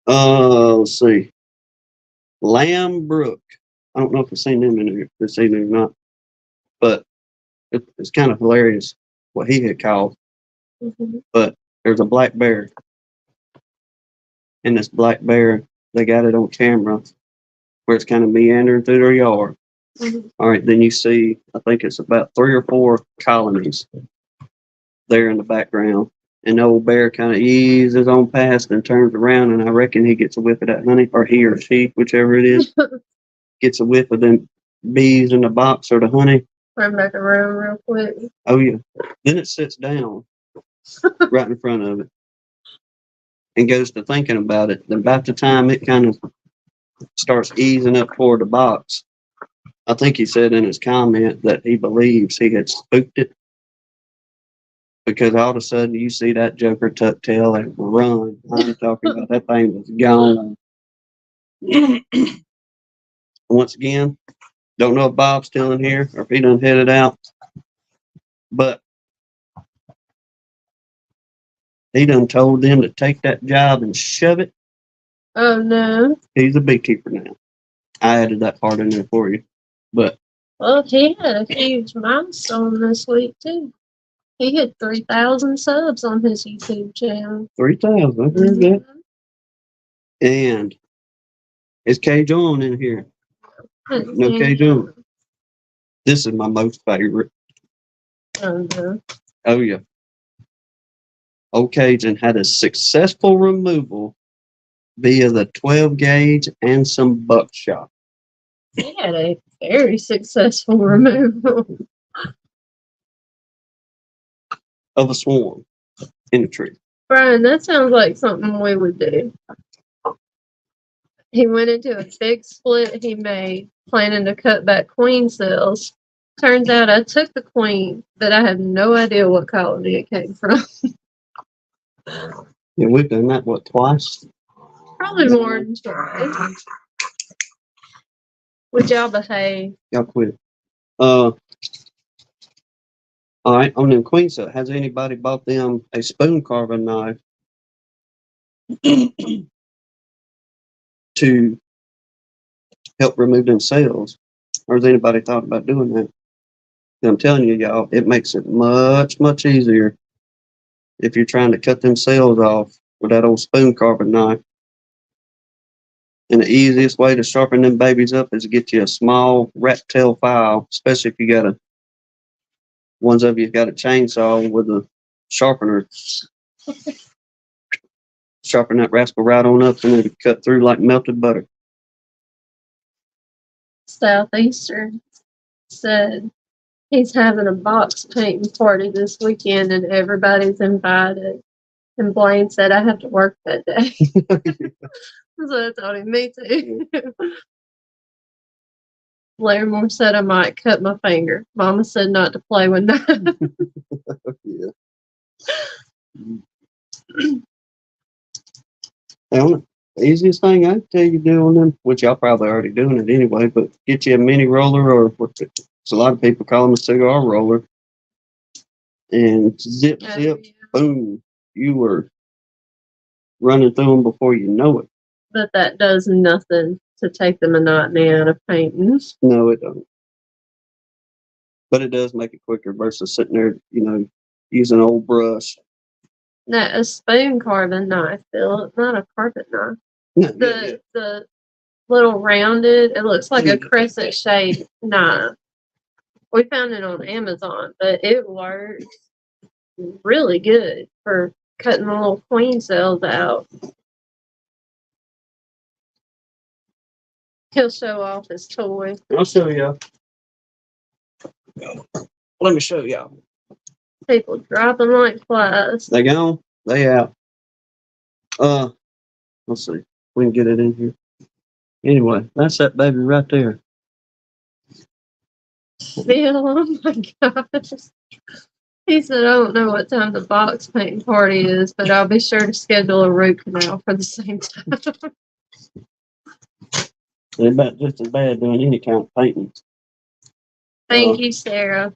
Let's see, Lamb Brook. I don't know if I've seen them in here this evening or not, but it's kind of hilarious what he had called.
Mhm.
But there's a black bear, and this black bear, they got it on camera where it's kind of meandering through their yard.
Mhm.
All right, then you see, I think it's about 3 or 4 colonies there in the background. And the old bear kind of eases on past and turns around, and I reckon he gets a whiff of that honey, or he or she, whichever it is, gets a whiff of them bees in the box or the honey.
Run back around real quick.
Oh, yeah. Then it sits down right in front of it and goes to thinking about it. And about the time it kind of starts easing up toward the box, I think he said in his comment that he believes he had spooked it, because all of a sudden you see that joker tuck tail and run. I'm talking about that thing was gone. Once again, don't know if Bob's still in here or if he done headed out, but he done told them to take that job and shove it.
Oh no.
He's a beekeeper now. I added that part in there for you. But
Well, he had a huge milestone this week too. He hit 3,000 subs on his YouTube channel.
3,000, I heard that. And is Cage on in here? No Cage on. This is my most favorite.
Oh no.
Oh yeah. Old Cajun had a successful removal via the 12 gauge and some buckshot.
He had a very successful removal.
Of a swarm in a tree.
Brian, that sounds like something we would do. He went into a big split he made, planning to cut back queen cells. Turns out I took the queen, but I have no idea what colony it came from.
Yeah, we've done that, what, twice?
Probably more than twice. Would y'all behave?
Y'all quit. All right, on them queen cell, has anybody bought them a spoon carving knife to help remove them cells? Or has anybody thought about doing that? I'm telling you, y'all, it makes it much, much easier if you're trying to cut them cells off with that old spoon carving knife. And the easiest way to sharpen them babies up is to get you a small rat tail file, especially if you got ones of you got a chainsaw with a sharpener. Sharpen that rascal right on up and it'll cut through like melted butter.
Southeastern said he's having a box painting party this weekend and everybody's invited. And Blaine said I have to work that day. So I told him, me too. Larimore said I might cut my finger. Mama said not to play with that.
Yeah. The easiest thing I'd tell you to do on them, which y'all probably already doing it anyway, but get you a mini roller, or what a lot of people call them a cigar roller, and zip, boom, you were running through them before you know it.
But that does nothing to take the monotony out of painting.
No, it don't. But it does make it quicker versus sitting there, using an old brush.
No, a spoon carving knife, Philip, not a carpet knife.
No,
The little rounded, it looks like a crescent shaped knife. We found it on Amazon, but it works really good for cutting the little queen cells out. He'll show off his toy.
I'll show y'all. Let me show y'all.
People dropping like flies.
They gone? They out. Let's see. We can get it in here. Anyway, that's that baby right there.
Bill, oh my gosh. He said, I don't know what time the box painting party is, but I'll be sure to schedule a root canal for the same time.
It's about just as bad doing any kind of painting.
Thank you, Sarah.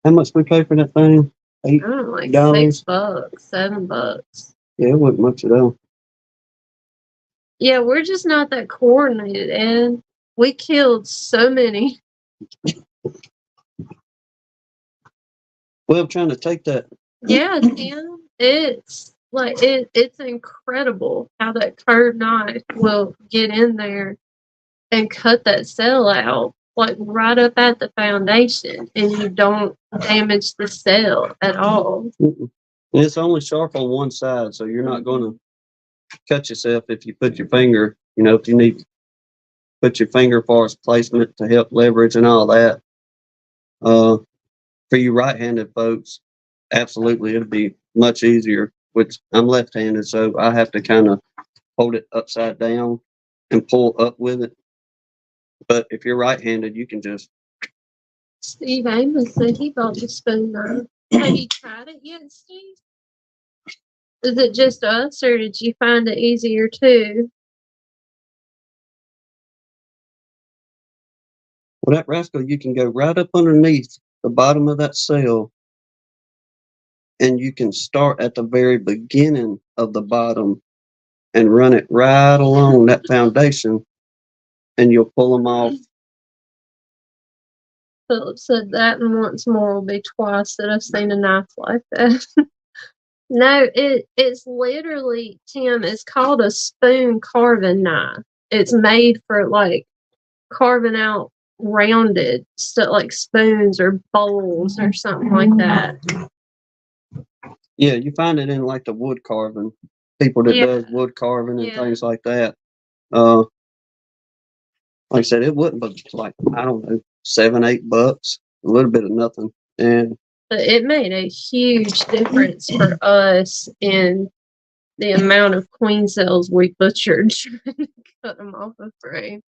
How much we pay for that thing?
I don't know, like
$8?
$6, $7.
Yeah, it wasn't much at all.
Yeah, we're just not that coordinated, and we killed so many.
Well, trying to take that.
Yeah, Tim, it's like it's incredible how that curved knife will get in there and cut that cell out, like right up at the foundation, and you don't damage the cell at all.
And it's only sharp on one side, so you're not going to cut yourself if you put your finger. You know, if you need to put your finger as far as placement to help leverage and all that. For you right-handed folks, absolutely, it'll be much easier. Which I'm left-handed, so I have to kind of hold it upside down and pull up with it. But if you're right-handed, you can just.
Steve Amos said he bought the spoon knife. Have you tried it yet, Steve? Is it just us, or did you find it easier too?
Well, that rascal, you can go right up underneath the bottom of that cell, and you can start at the very beginning of the bottom and run it right along that foundation, and you'll pull them off.
Philip said that, and once more will be twice that I've seen a knife like that. No, it's literally, Tim, it's called a spoon carving knife. It's made for like carving out rounded stuff like spoons or bowls or something like that.
Yeah, you find it in like the wood carving. People that
Yeah.
does wood carving and
Yeah.
things like that. Like I said, it wouldn't, but like, I don't know, $7, $8, a little bit of nothing. And
But it made a huge difference for us in the amount of queen cells we butchered trying to cut them off the frame.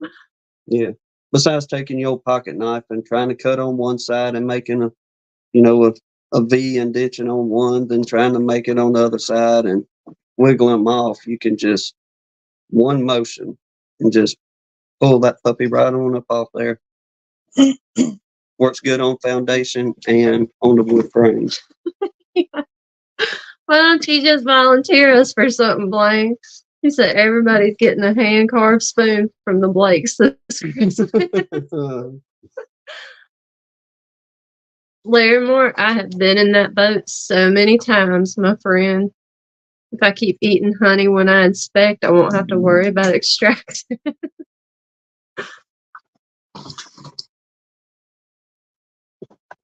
yeah, besides taking your pocket knife and trying to cut on one side and making a V and ditching on one, then trying to make it on the other side and wiggle them off, you can just one motion and just pull that puppy right on up off there. Works good on foundation and on the wood frames.
Yeah. Why don't you just volunteer us for something, Blaine? He said everybody's getting a hand carved spoon from the Blakes this Christmas. Larimore, I have been in that boat so many times, my friend. If I keep eating honey when I inspect, I won't have to worry about extracting.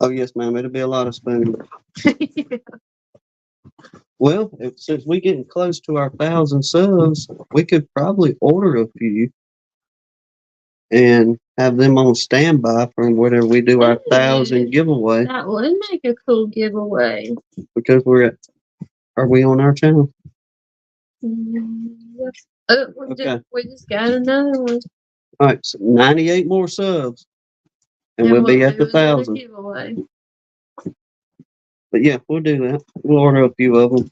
Oh, yes, ma'am. It'll be a lot of spoons.
Yeah.
Well, since we're getting close to our 1,000 subs, we could probably order a few and have them on standby for whenever we do our 1,000 giveaway.
That would make a cool giveaway.
Because are we on our channel?
Yep. Oh,
Okay.
we just got another one.
All right, so 98 more subs, and
Then
we'll be at
do
the
another
1,000.
giveaway.
But yeah, we'll do that. We'll order a few of them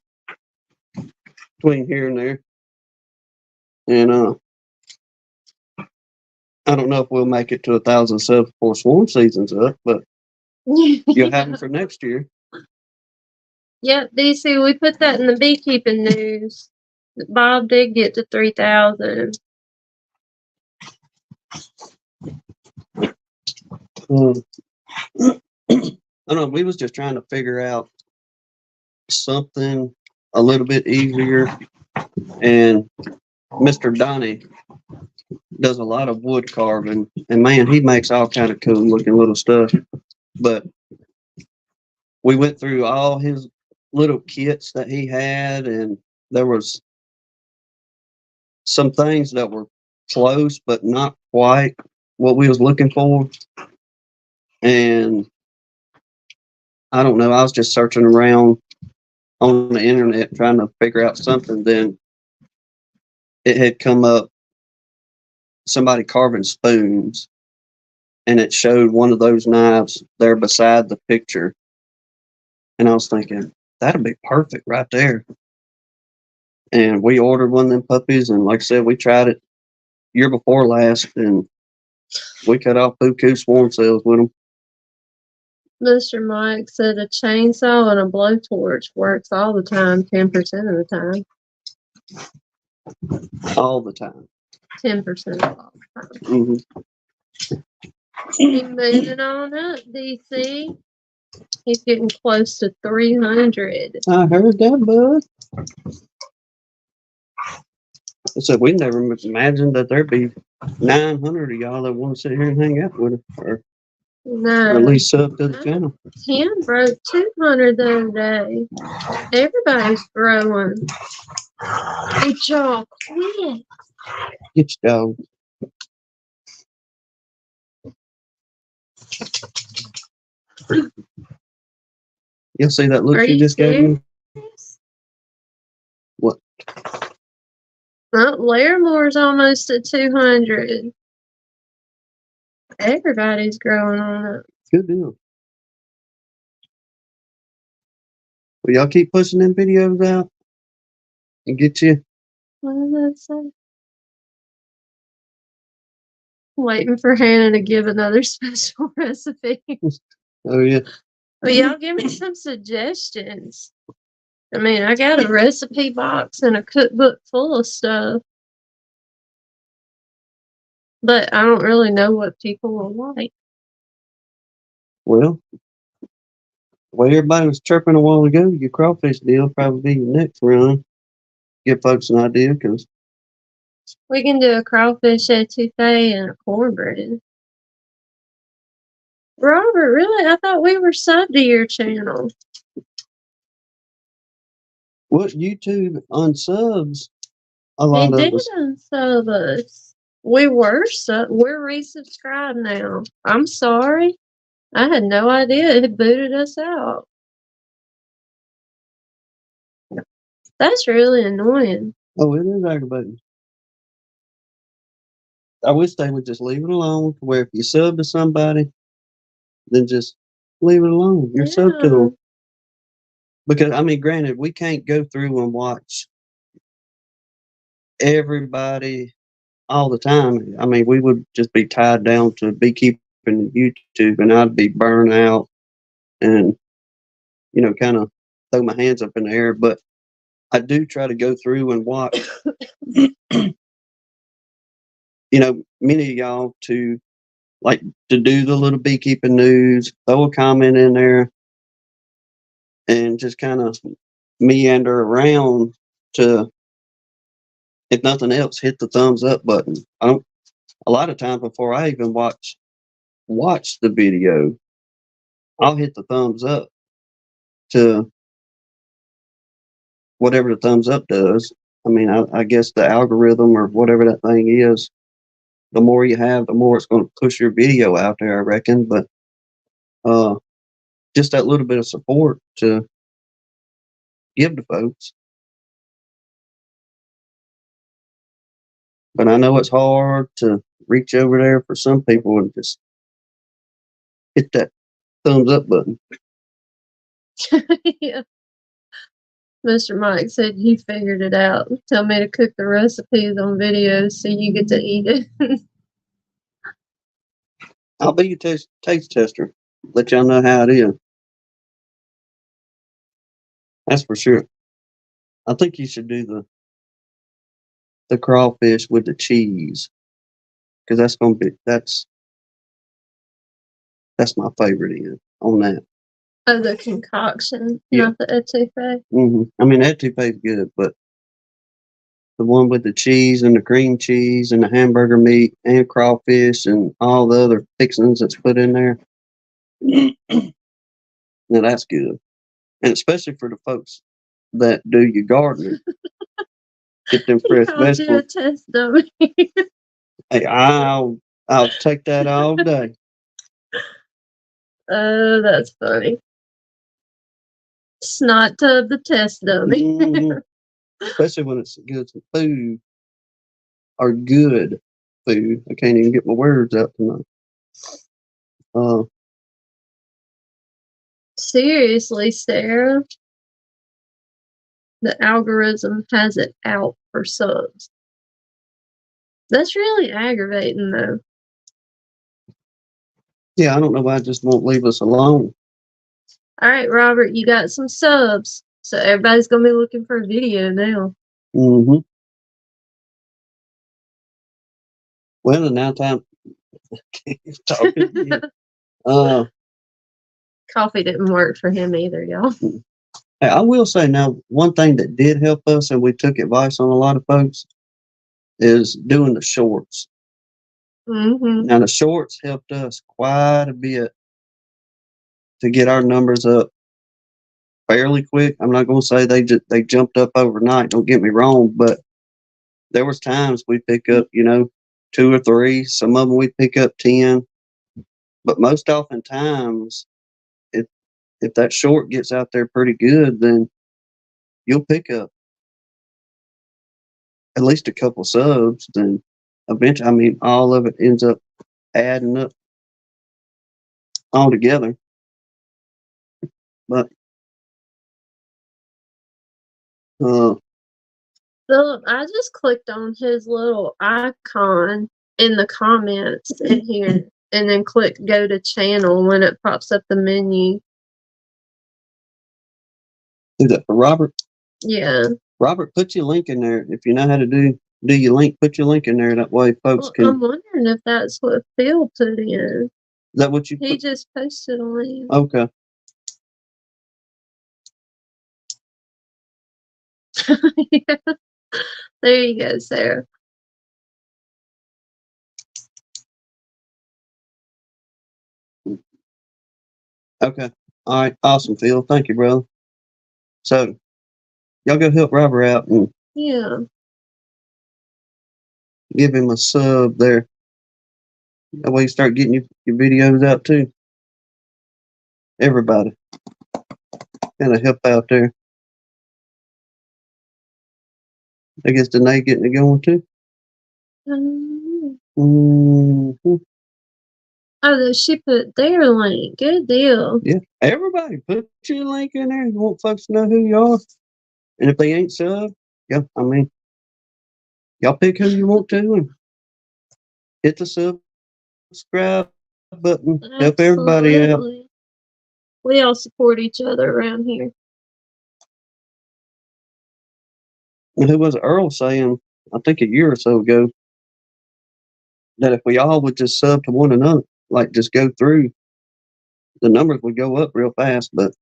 between here and there. And I don't know if we'll make it to 1,000 subs before swarm season's up, but you'll have them for next year.
Yep, DC, we put that in the beekeeping news. Bob did get to 3,000.
I don't know. We was just trying to figure out something a little bit easier. And Mr. Donnie does a lot of wood carving, and man, he makes all kind of cool looking little stuff. But we went through all his little kits that he had, and there was some things that were close but not quite what we was looking for. And I don't know. I was just searching around on the internet trying to figure out something. Then it had come up somebody carving spoons, and it showed one of those knives there beside the picture. And I was thinking, that'd be perfect right there. And we ordered one of them puppies, and like I said, we tried it year before last, and we cut off Buku swarm cells with them
Mr. Mike said a chainsaw and a blowtorch works all the time, 10% of the time.
all the time.
10% of all the time.
Mm-hmm.
He's moving on up, DC. He's getting close to 300.
I heard that, bud. I said, we never imagined that there'd be 900 of y'all that want to sit here and hang out with us, or
No.
at least sub to the channel.
Tim broke 200 the other day. Everybody's growing. Hey, y'all, quit.
Get your dog. You'll see that look
Are
she
you
just gave me?
serious?
What?
Oh, Laramore's almost at 200. Everybody's growing on it.
Good deal. Well, y'all keep pushing them videos out and get you.
What did that say? Waiting for Hannah to give another special recipe.
Oh, yeah.
Well, y'all give me some suggestions. I mean, I got a recipe box and a cookbook full of stuff. But I don't really know what people will like.
Well, the way everybody was chirping a while ago, your crawfish deal will probably be your next run. Give folks an idea, because
We can do a crawfish etouffee and a cornbread. Robert, really? I thought we were subbed to your channel.
what YouTube unsubs a
He
lot of
did
us.
unsub us. We're resubscribed now. I'm sorry. I had no idea it booted us out. That's really annoying.
Oh, it is aggravating. I wish they would just leave it alone, to where if you sub to somebody, then just leave it alone. You're sub to
Yeah.
them. Because, I mean, granted, we can't go through and watch everybody all the time. I mean, we would just be tied down to beekeeping and YouTube, and I'd be burned out and, kind of throw my hands up in the air. But I do try to go through and watch, many of y'all to do the little beekeeping news, throw a comment in there, and just kind of meander around to, if nothing else, hit the thumbs up button. A lot of times before I even watch the video, I'll hit the thumbs up to whatever the thumbs up does. I mean, I guess the algorithm or whatever that thing is, the more you have, the more it's going to push your video out there, I reckon. But just that little bit of support to give to folks. But I know it's hard to reach over there for some people and just hit that thumbs up button.
Yeah. Mr. Mike said you figured it out. Tell me to cook the recipes on videos so you get to eat it.
I'll be your taste tester. Let y'all know how it is. That's for sure. I think you should do the crawfish with the cheese, because that's my favorite on that.
Oh, the concoction,
Yeah.
not the etouffee.
I mean, etouffee is good, but the one with the cheese and the cream cheese and the hamburger meat and crawfish and all the other fixings that's put in there. Now that's good, and especially for the folks that do your gardening, get them fresh
Called you a
vegetables.
test dummy.
Hey, I'll take that all day.
Oh, that's funny. Snot tub the test dummy.
Mhm. Especially when it's good food or good food. I can't even get my words out tonight.
Seriously, Sarah, the algorithm has it out for subs. That's really aggravating, though.
Yeah, I don't know why it just won't leave us alone.
All right, Robert, you got some subs. So everybody's going to be looking for a video now.
Mm-hmm. Well, and now time talking again.
Coffee didn't work for him either, y'all.
Hey, I will say now, one thing that did help us, and we took advice on a lot of folks, is doing the shorts.
Mm-hmm.
Now, the shorts helped us quite a bit to get our numbers up fairly quick. I'm not going to say they jumped up overnight. Don't get me wrong, but there was times we pick up, 2 or 3. Some of them we pick up 10. But most oftentimes, if that short gets out there pretty good, then you'll pick up at least a couple subs. Then eventually, I mean, all of it ends up adding up all together. But
Philip, I just clicked on his little icon in the comments in here and then click go to channel when it pops up the menu.
do that for Robert.
Yeah.
Robert, put your link in there. If you know how to do your link, put your link in there. That way folks
Well,
can.
I'm wondering if that's what Phil put in.
Is that what you
He
put?
just posted on it.
Okay.
Yeah. There you go, Sarah.
Okay. All right. Awesome, Phil. Thank you, brother. So, y'all go help Robert out and
Yeah.
give him a sub there. That way you start getting your videos out too. Everybody. Kind of help out there. I guess Danae getting it going too. Mm-hmm.
Oh, she put their link. Good deal.
Yeah. Everybody, put your link in there. You want folks to know who you are. And if they ain't sub, yeah, I mean, y'all pick who you want to and hit the subscribe button. Help everybody out.
Absolutely. We all support each other around here.
And who was Earl saying, I think a year or so ago, that if we all would just sub to one another, like just go through, the numbers would go up real fast. But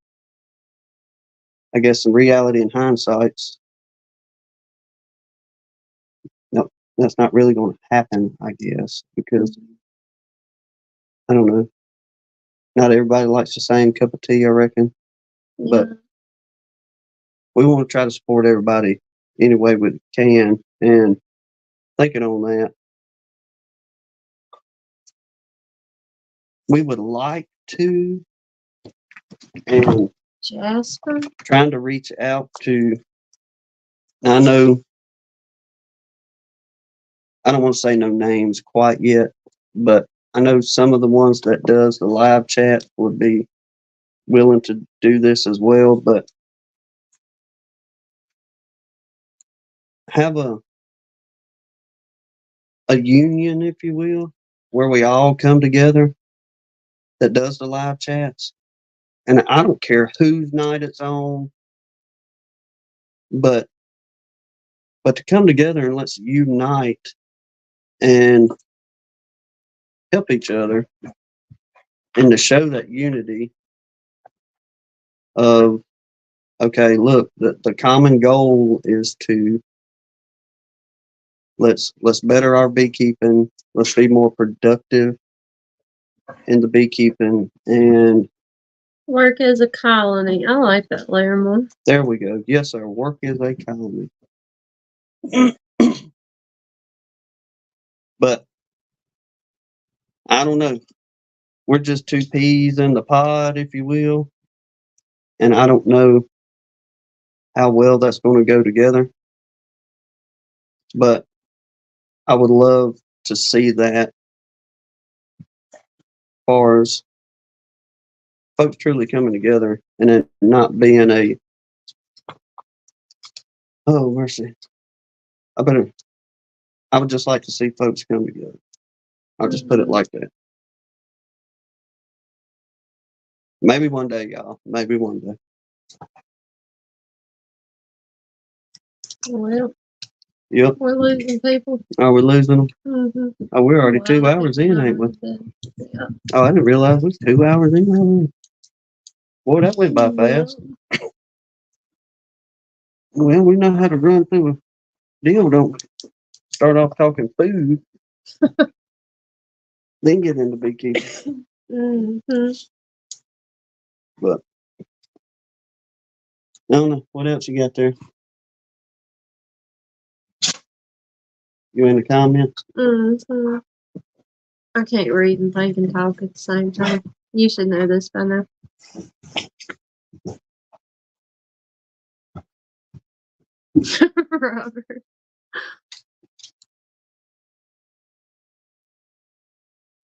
I guess in reality and hindsights, no, that's not really going to happen, I guess, because I don't know. Not everybody likes the same cup of tea, I reckon.
Yeah.
But we want to try to support everybody any way we can. And thinking on that, we would like to, and
Jasper.
trying to reach out to, I know, I don't want to say no names quite yet, but I know some of the ones that does the live chat would be willing to do this as well, but have a union, if you will, where we all come together that does the live chats. And I don't care whose night it's on, but to come together and let's unite and help each other and to show that unity of, okay, look, the common goal is to let's better our beekeeping. Let's be more productive in the beekeeping. And
Work as a colony. I like that, Larimore.
there we go. Yes, sir. Work is a colony. But I don't know. We're just two peas in the pod, if you will. and I don't know how well that's going to go together, but I would love to see that as far as folks truly coming together and it not being a, oh, mercy. I would just like to see folks come together. I'll just put it like that. Maybe one day, y'all. Maybe one day.
Well,
Yep.
we're losing people.
Are we losing them?
Mm-hmm.
Oh, we're already
Well,
2
I
hours
think
in, ain't we?
Yeah.
Oh, I didn't realize we was 2 hours in already. Boy, that went by fast. Well, we know how to run through a deal, don't we? Start off talking food, then get into beekeeping.
Mm-hmm.
But I don't know. What else you got there? You in the comments?
Mm-hmm. I can't read and think and talk at the same time. You should know this by now. Robert.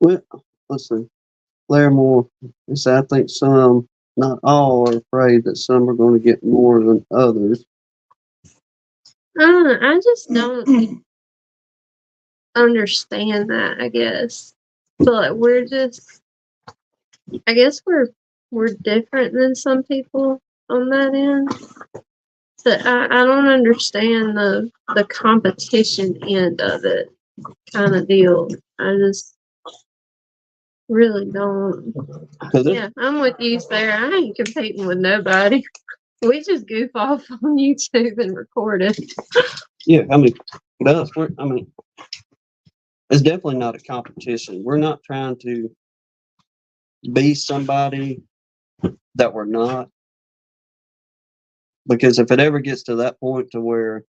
Well, let's see. Larimore, he said, I think some, not all, are afraid that some are going to get more than others.
I don't know. I just don't understand that, I guess. But we're just, I guess we're different than some people on that end. But I don't understand the competition end of it kind of deal. I just really don't. Yeah, I'm with you, Sarah. I ain't competing with nobody. We just goof off on YouTube and record it.
Yeah, I mean, it's definitely not a competition. We're not trying to be somebody that we're not. Because if it ever gets to that point to where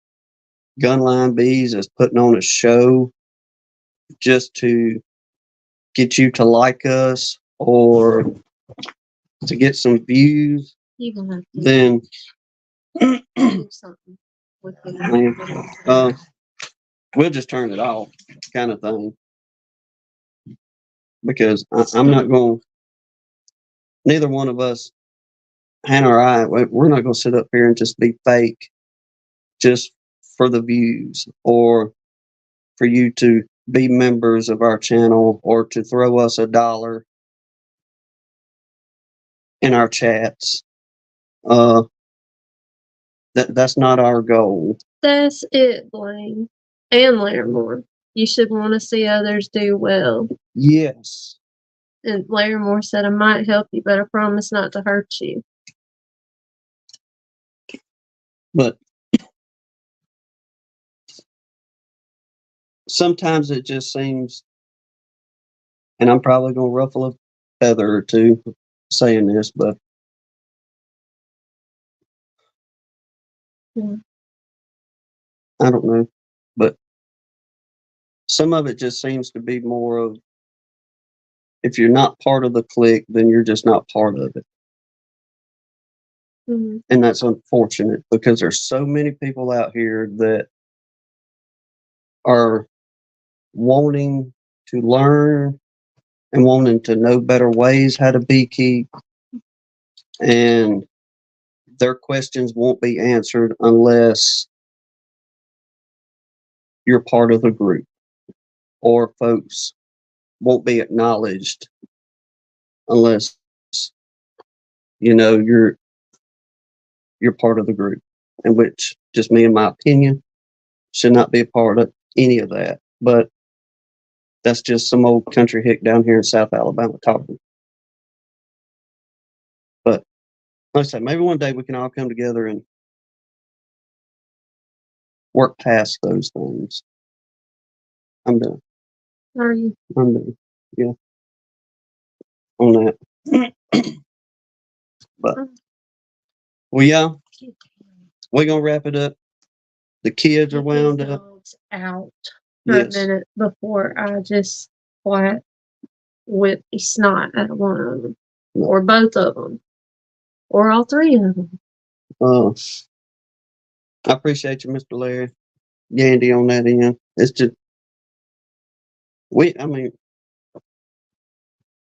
Gunline Bees is putting on a show just to get you to like us or to get some views,
You're gonna have to
then
do something with it.
we'll just turn it off, kind of thing. Because I'm not going. Neither one of us, Hannah or I, we're not going to sit up here and just be fake, just for the views or for you to be members of our channel or to throw us $1 in our chats. That's not our goal.
That's it, Blaine. And Larimore. You should want to see others do well.
Yes.
And Larimore said, I might help you, but I promise not to hurt you.
But sometimes it just seems, and I'm probably going to ruffle a feather or two saying this, but I don't know. But some of it just seems to be more of, if you're not part of the clique, then you're just not part of it.
Mm-hmm.
And that's unfortunate because there's so many people out here that are wanting to learn and wanting to know better ways how to beekeep. And their questions won't be answered unless you're part of the group, or folks won't be acknowledged unless you're part of the group, and which, just me in my opinion, should not be a part of any of that. But that's just some old country hick down here in South Alabama talking. But like I said, maybe one day we can all come together and work past those things. I'm done.
Are you?
I'm done. Yeah. On that. But yeah, we're gonna wrap it up. The kids are wound up.
Out for a minute before I just flat whip a snot at one of them or both of them. or all three of them.
Uh, I appreciate you, Mr. Larry Gandy, on that end. It's just I mean,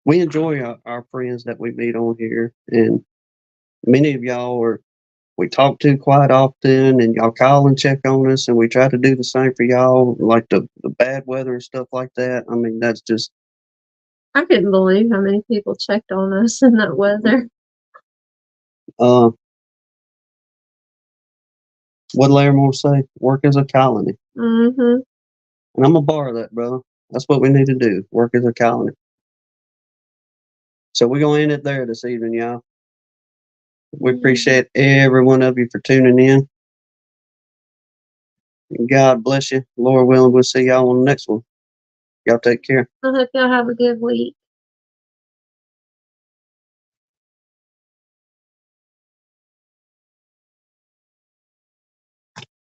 we enjoy our friends that we meet on here, and many of y'all are we talk to quite often, and y'all call and check on us, and we try to do the same for y'all, like the bad weather and stuff like that. I mean, that's just
I couldn't believe how many people checked on us in that weather.
uh, what Larry Moore say? Work as a colony,
Mm-hmm.
and I'm gonna borrow that, brother. That's what we need to do. Work as a colony. So we're gonna end it there this evening, y'all. We appreciate every one of you for tuning in. God bless you. Lord willing, we'll see y'all on the next one. Y'all take care.
I hope y'all have a good week.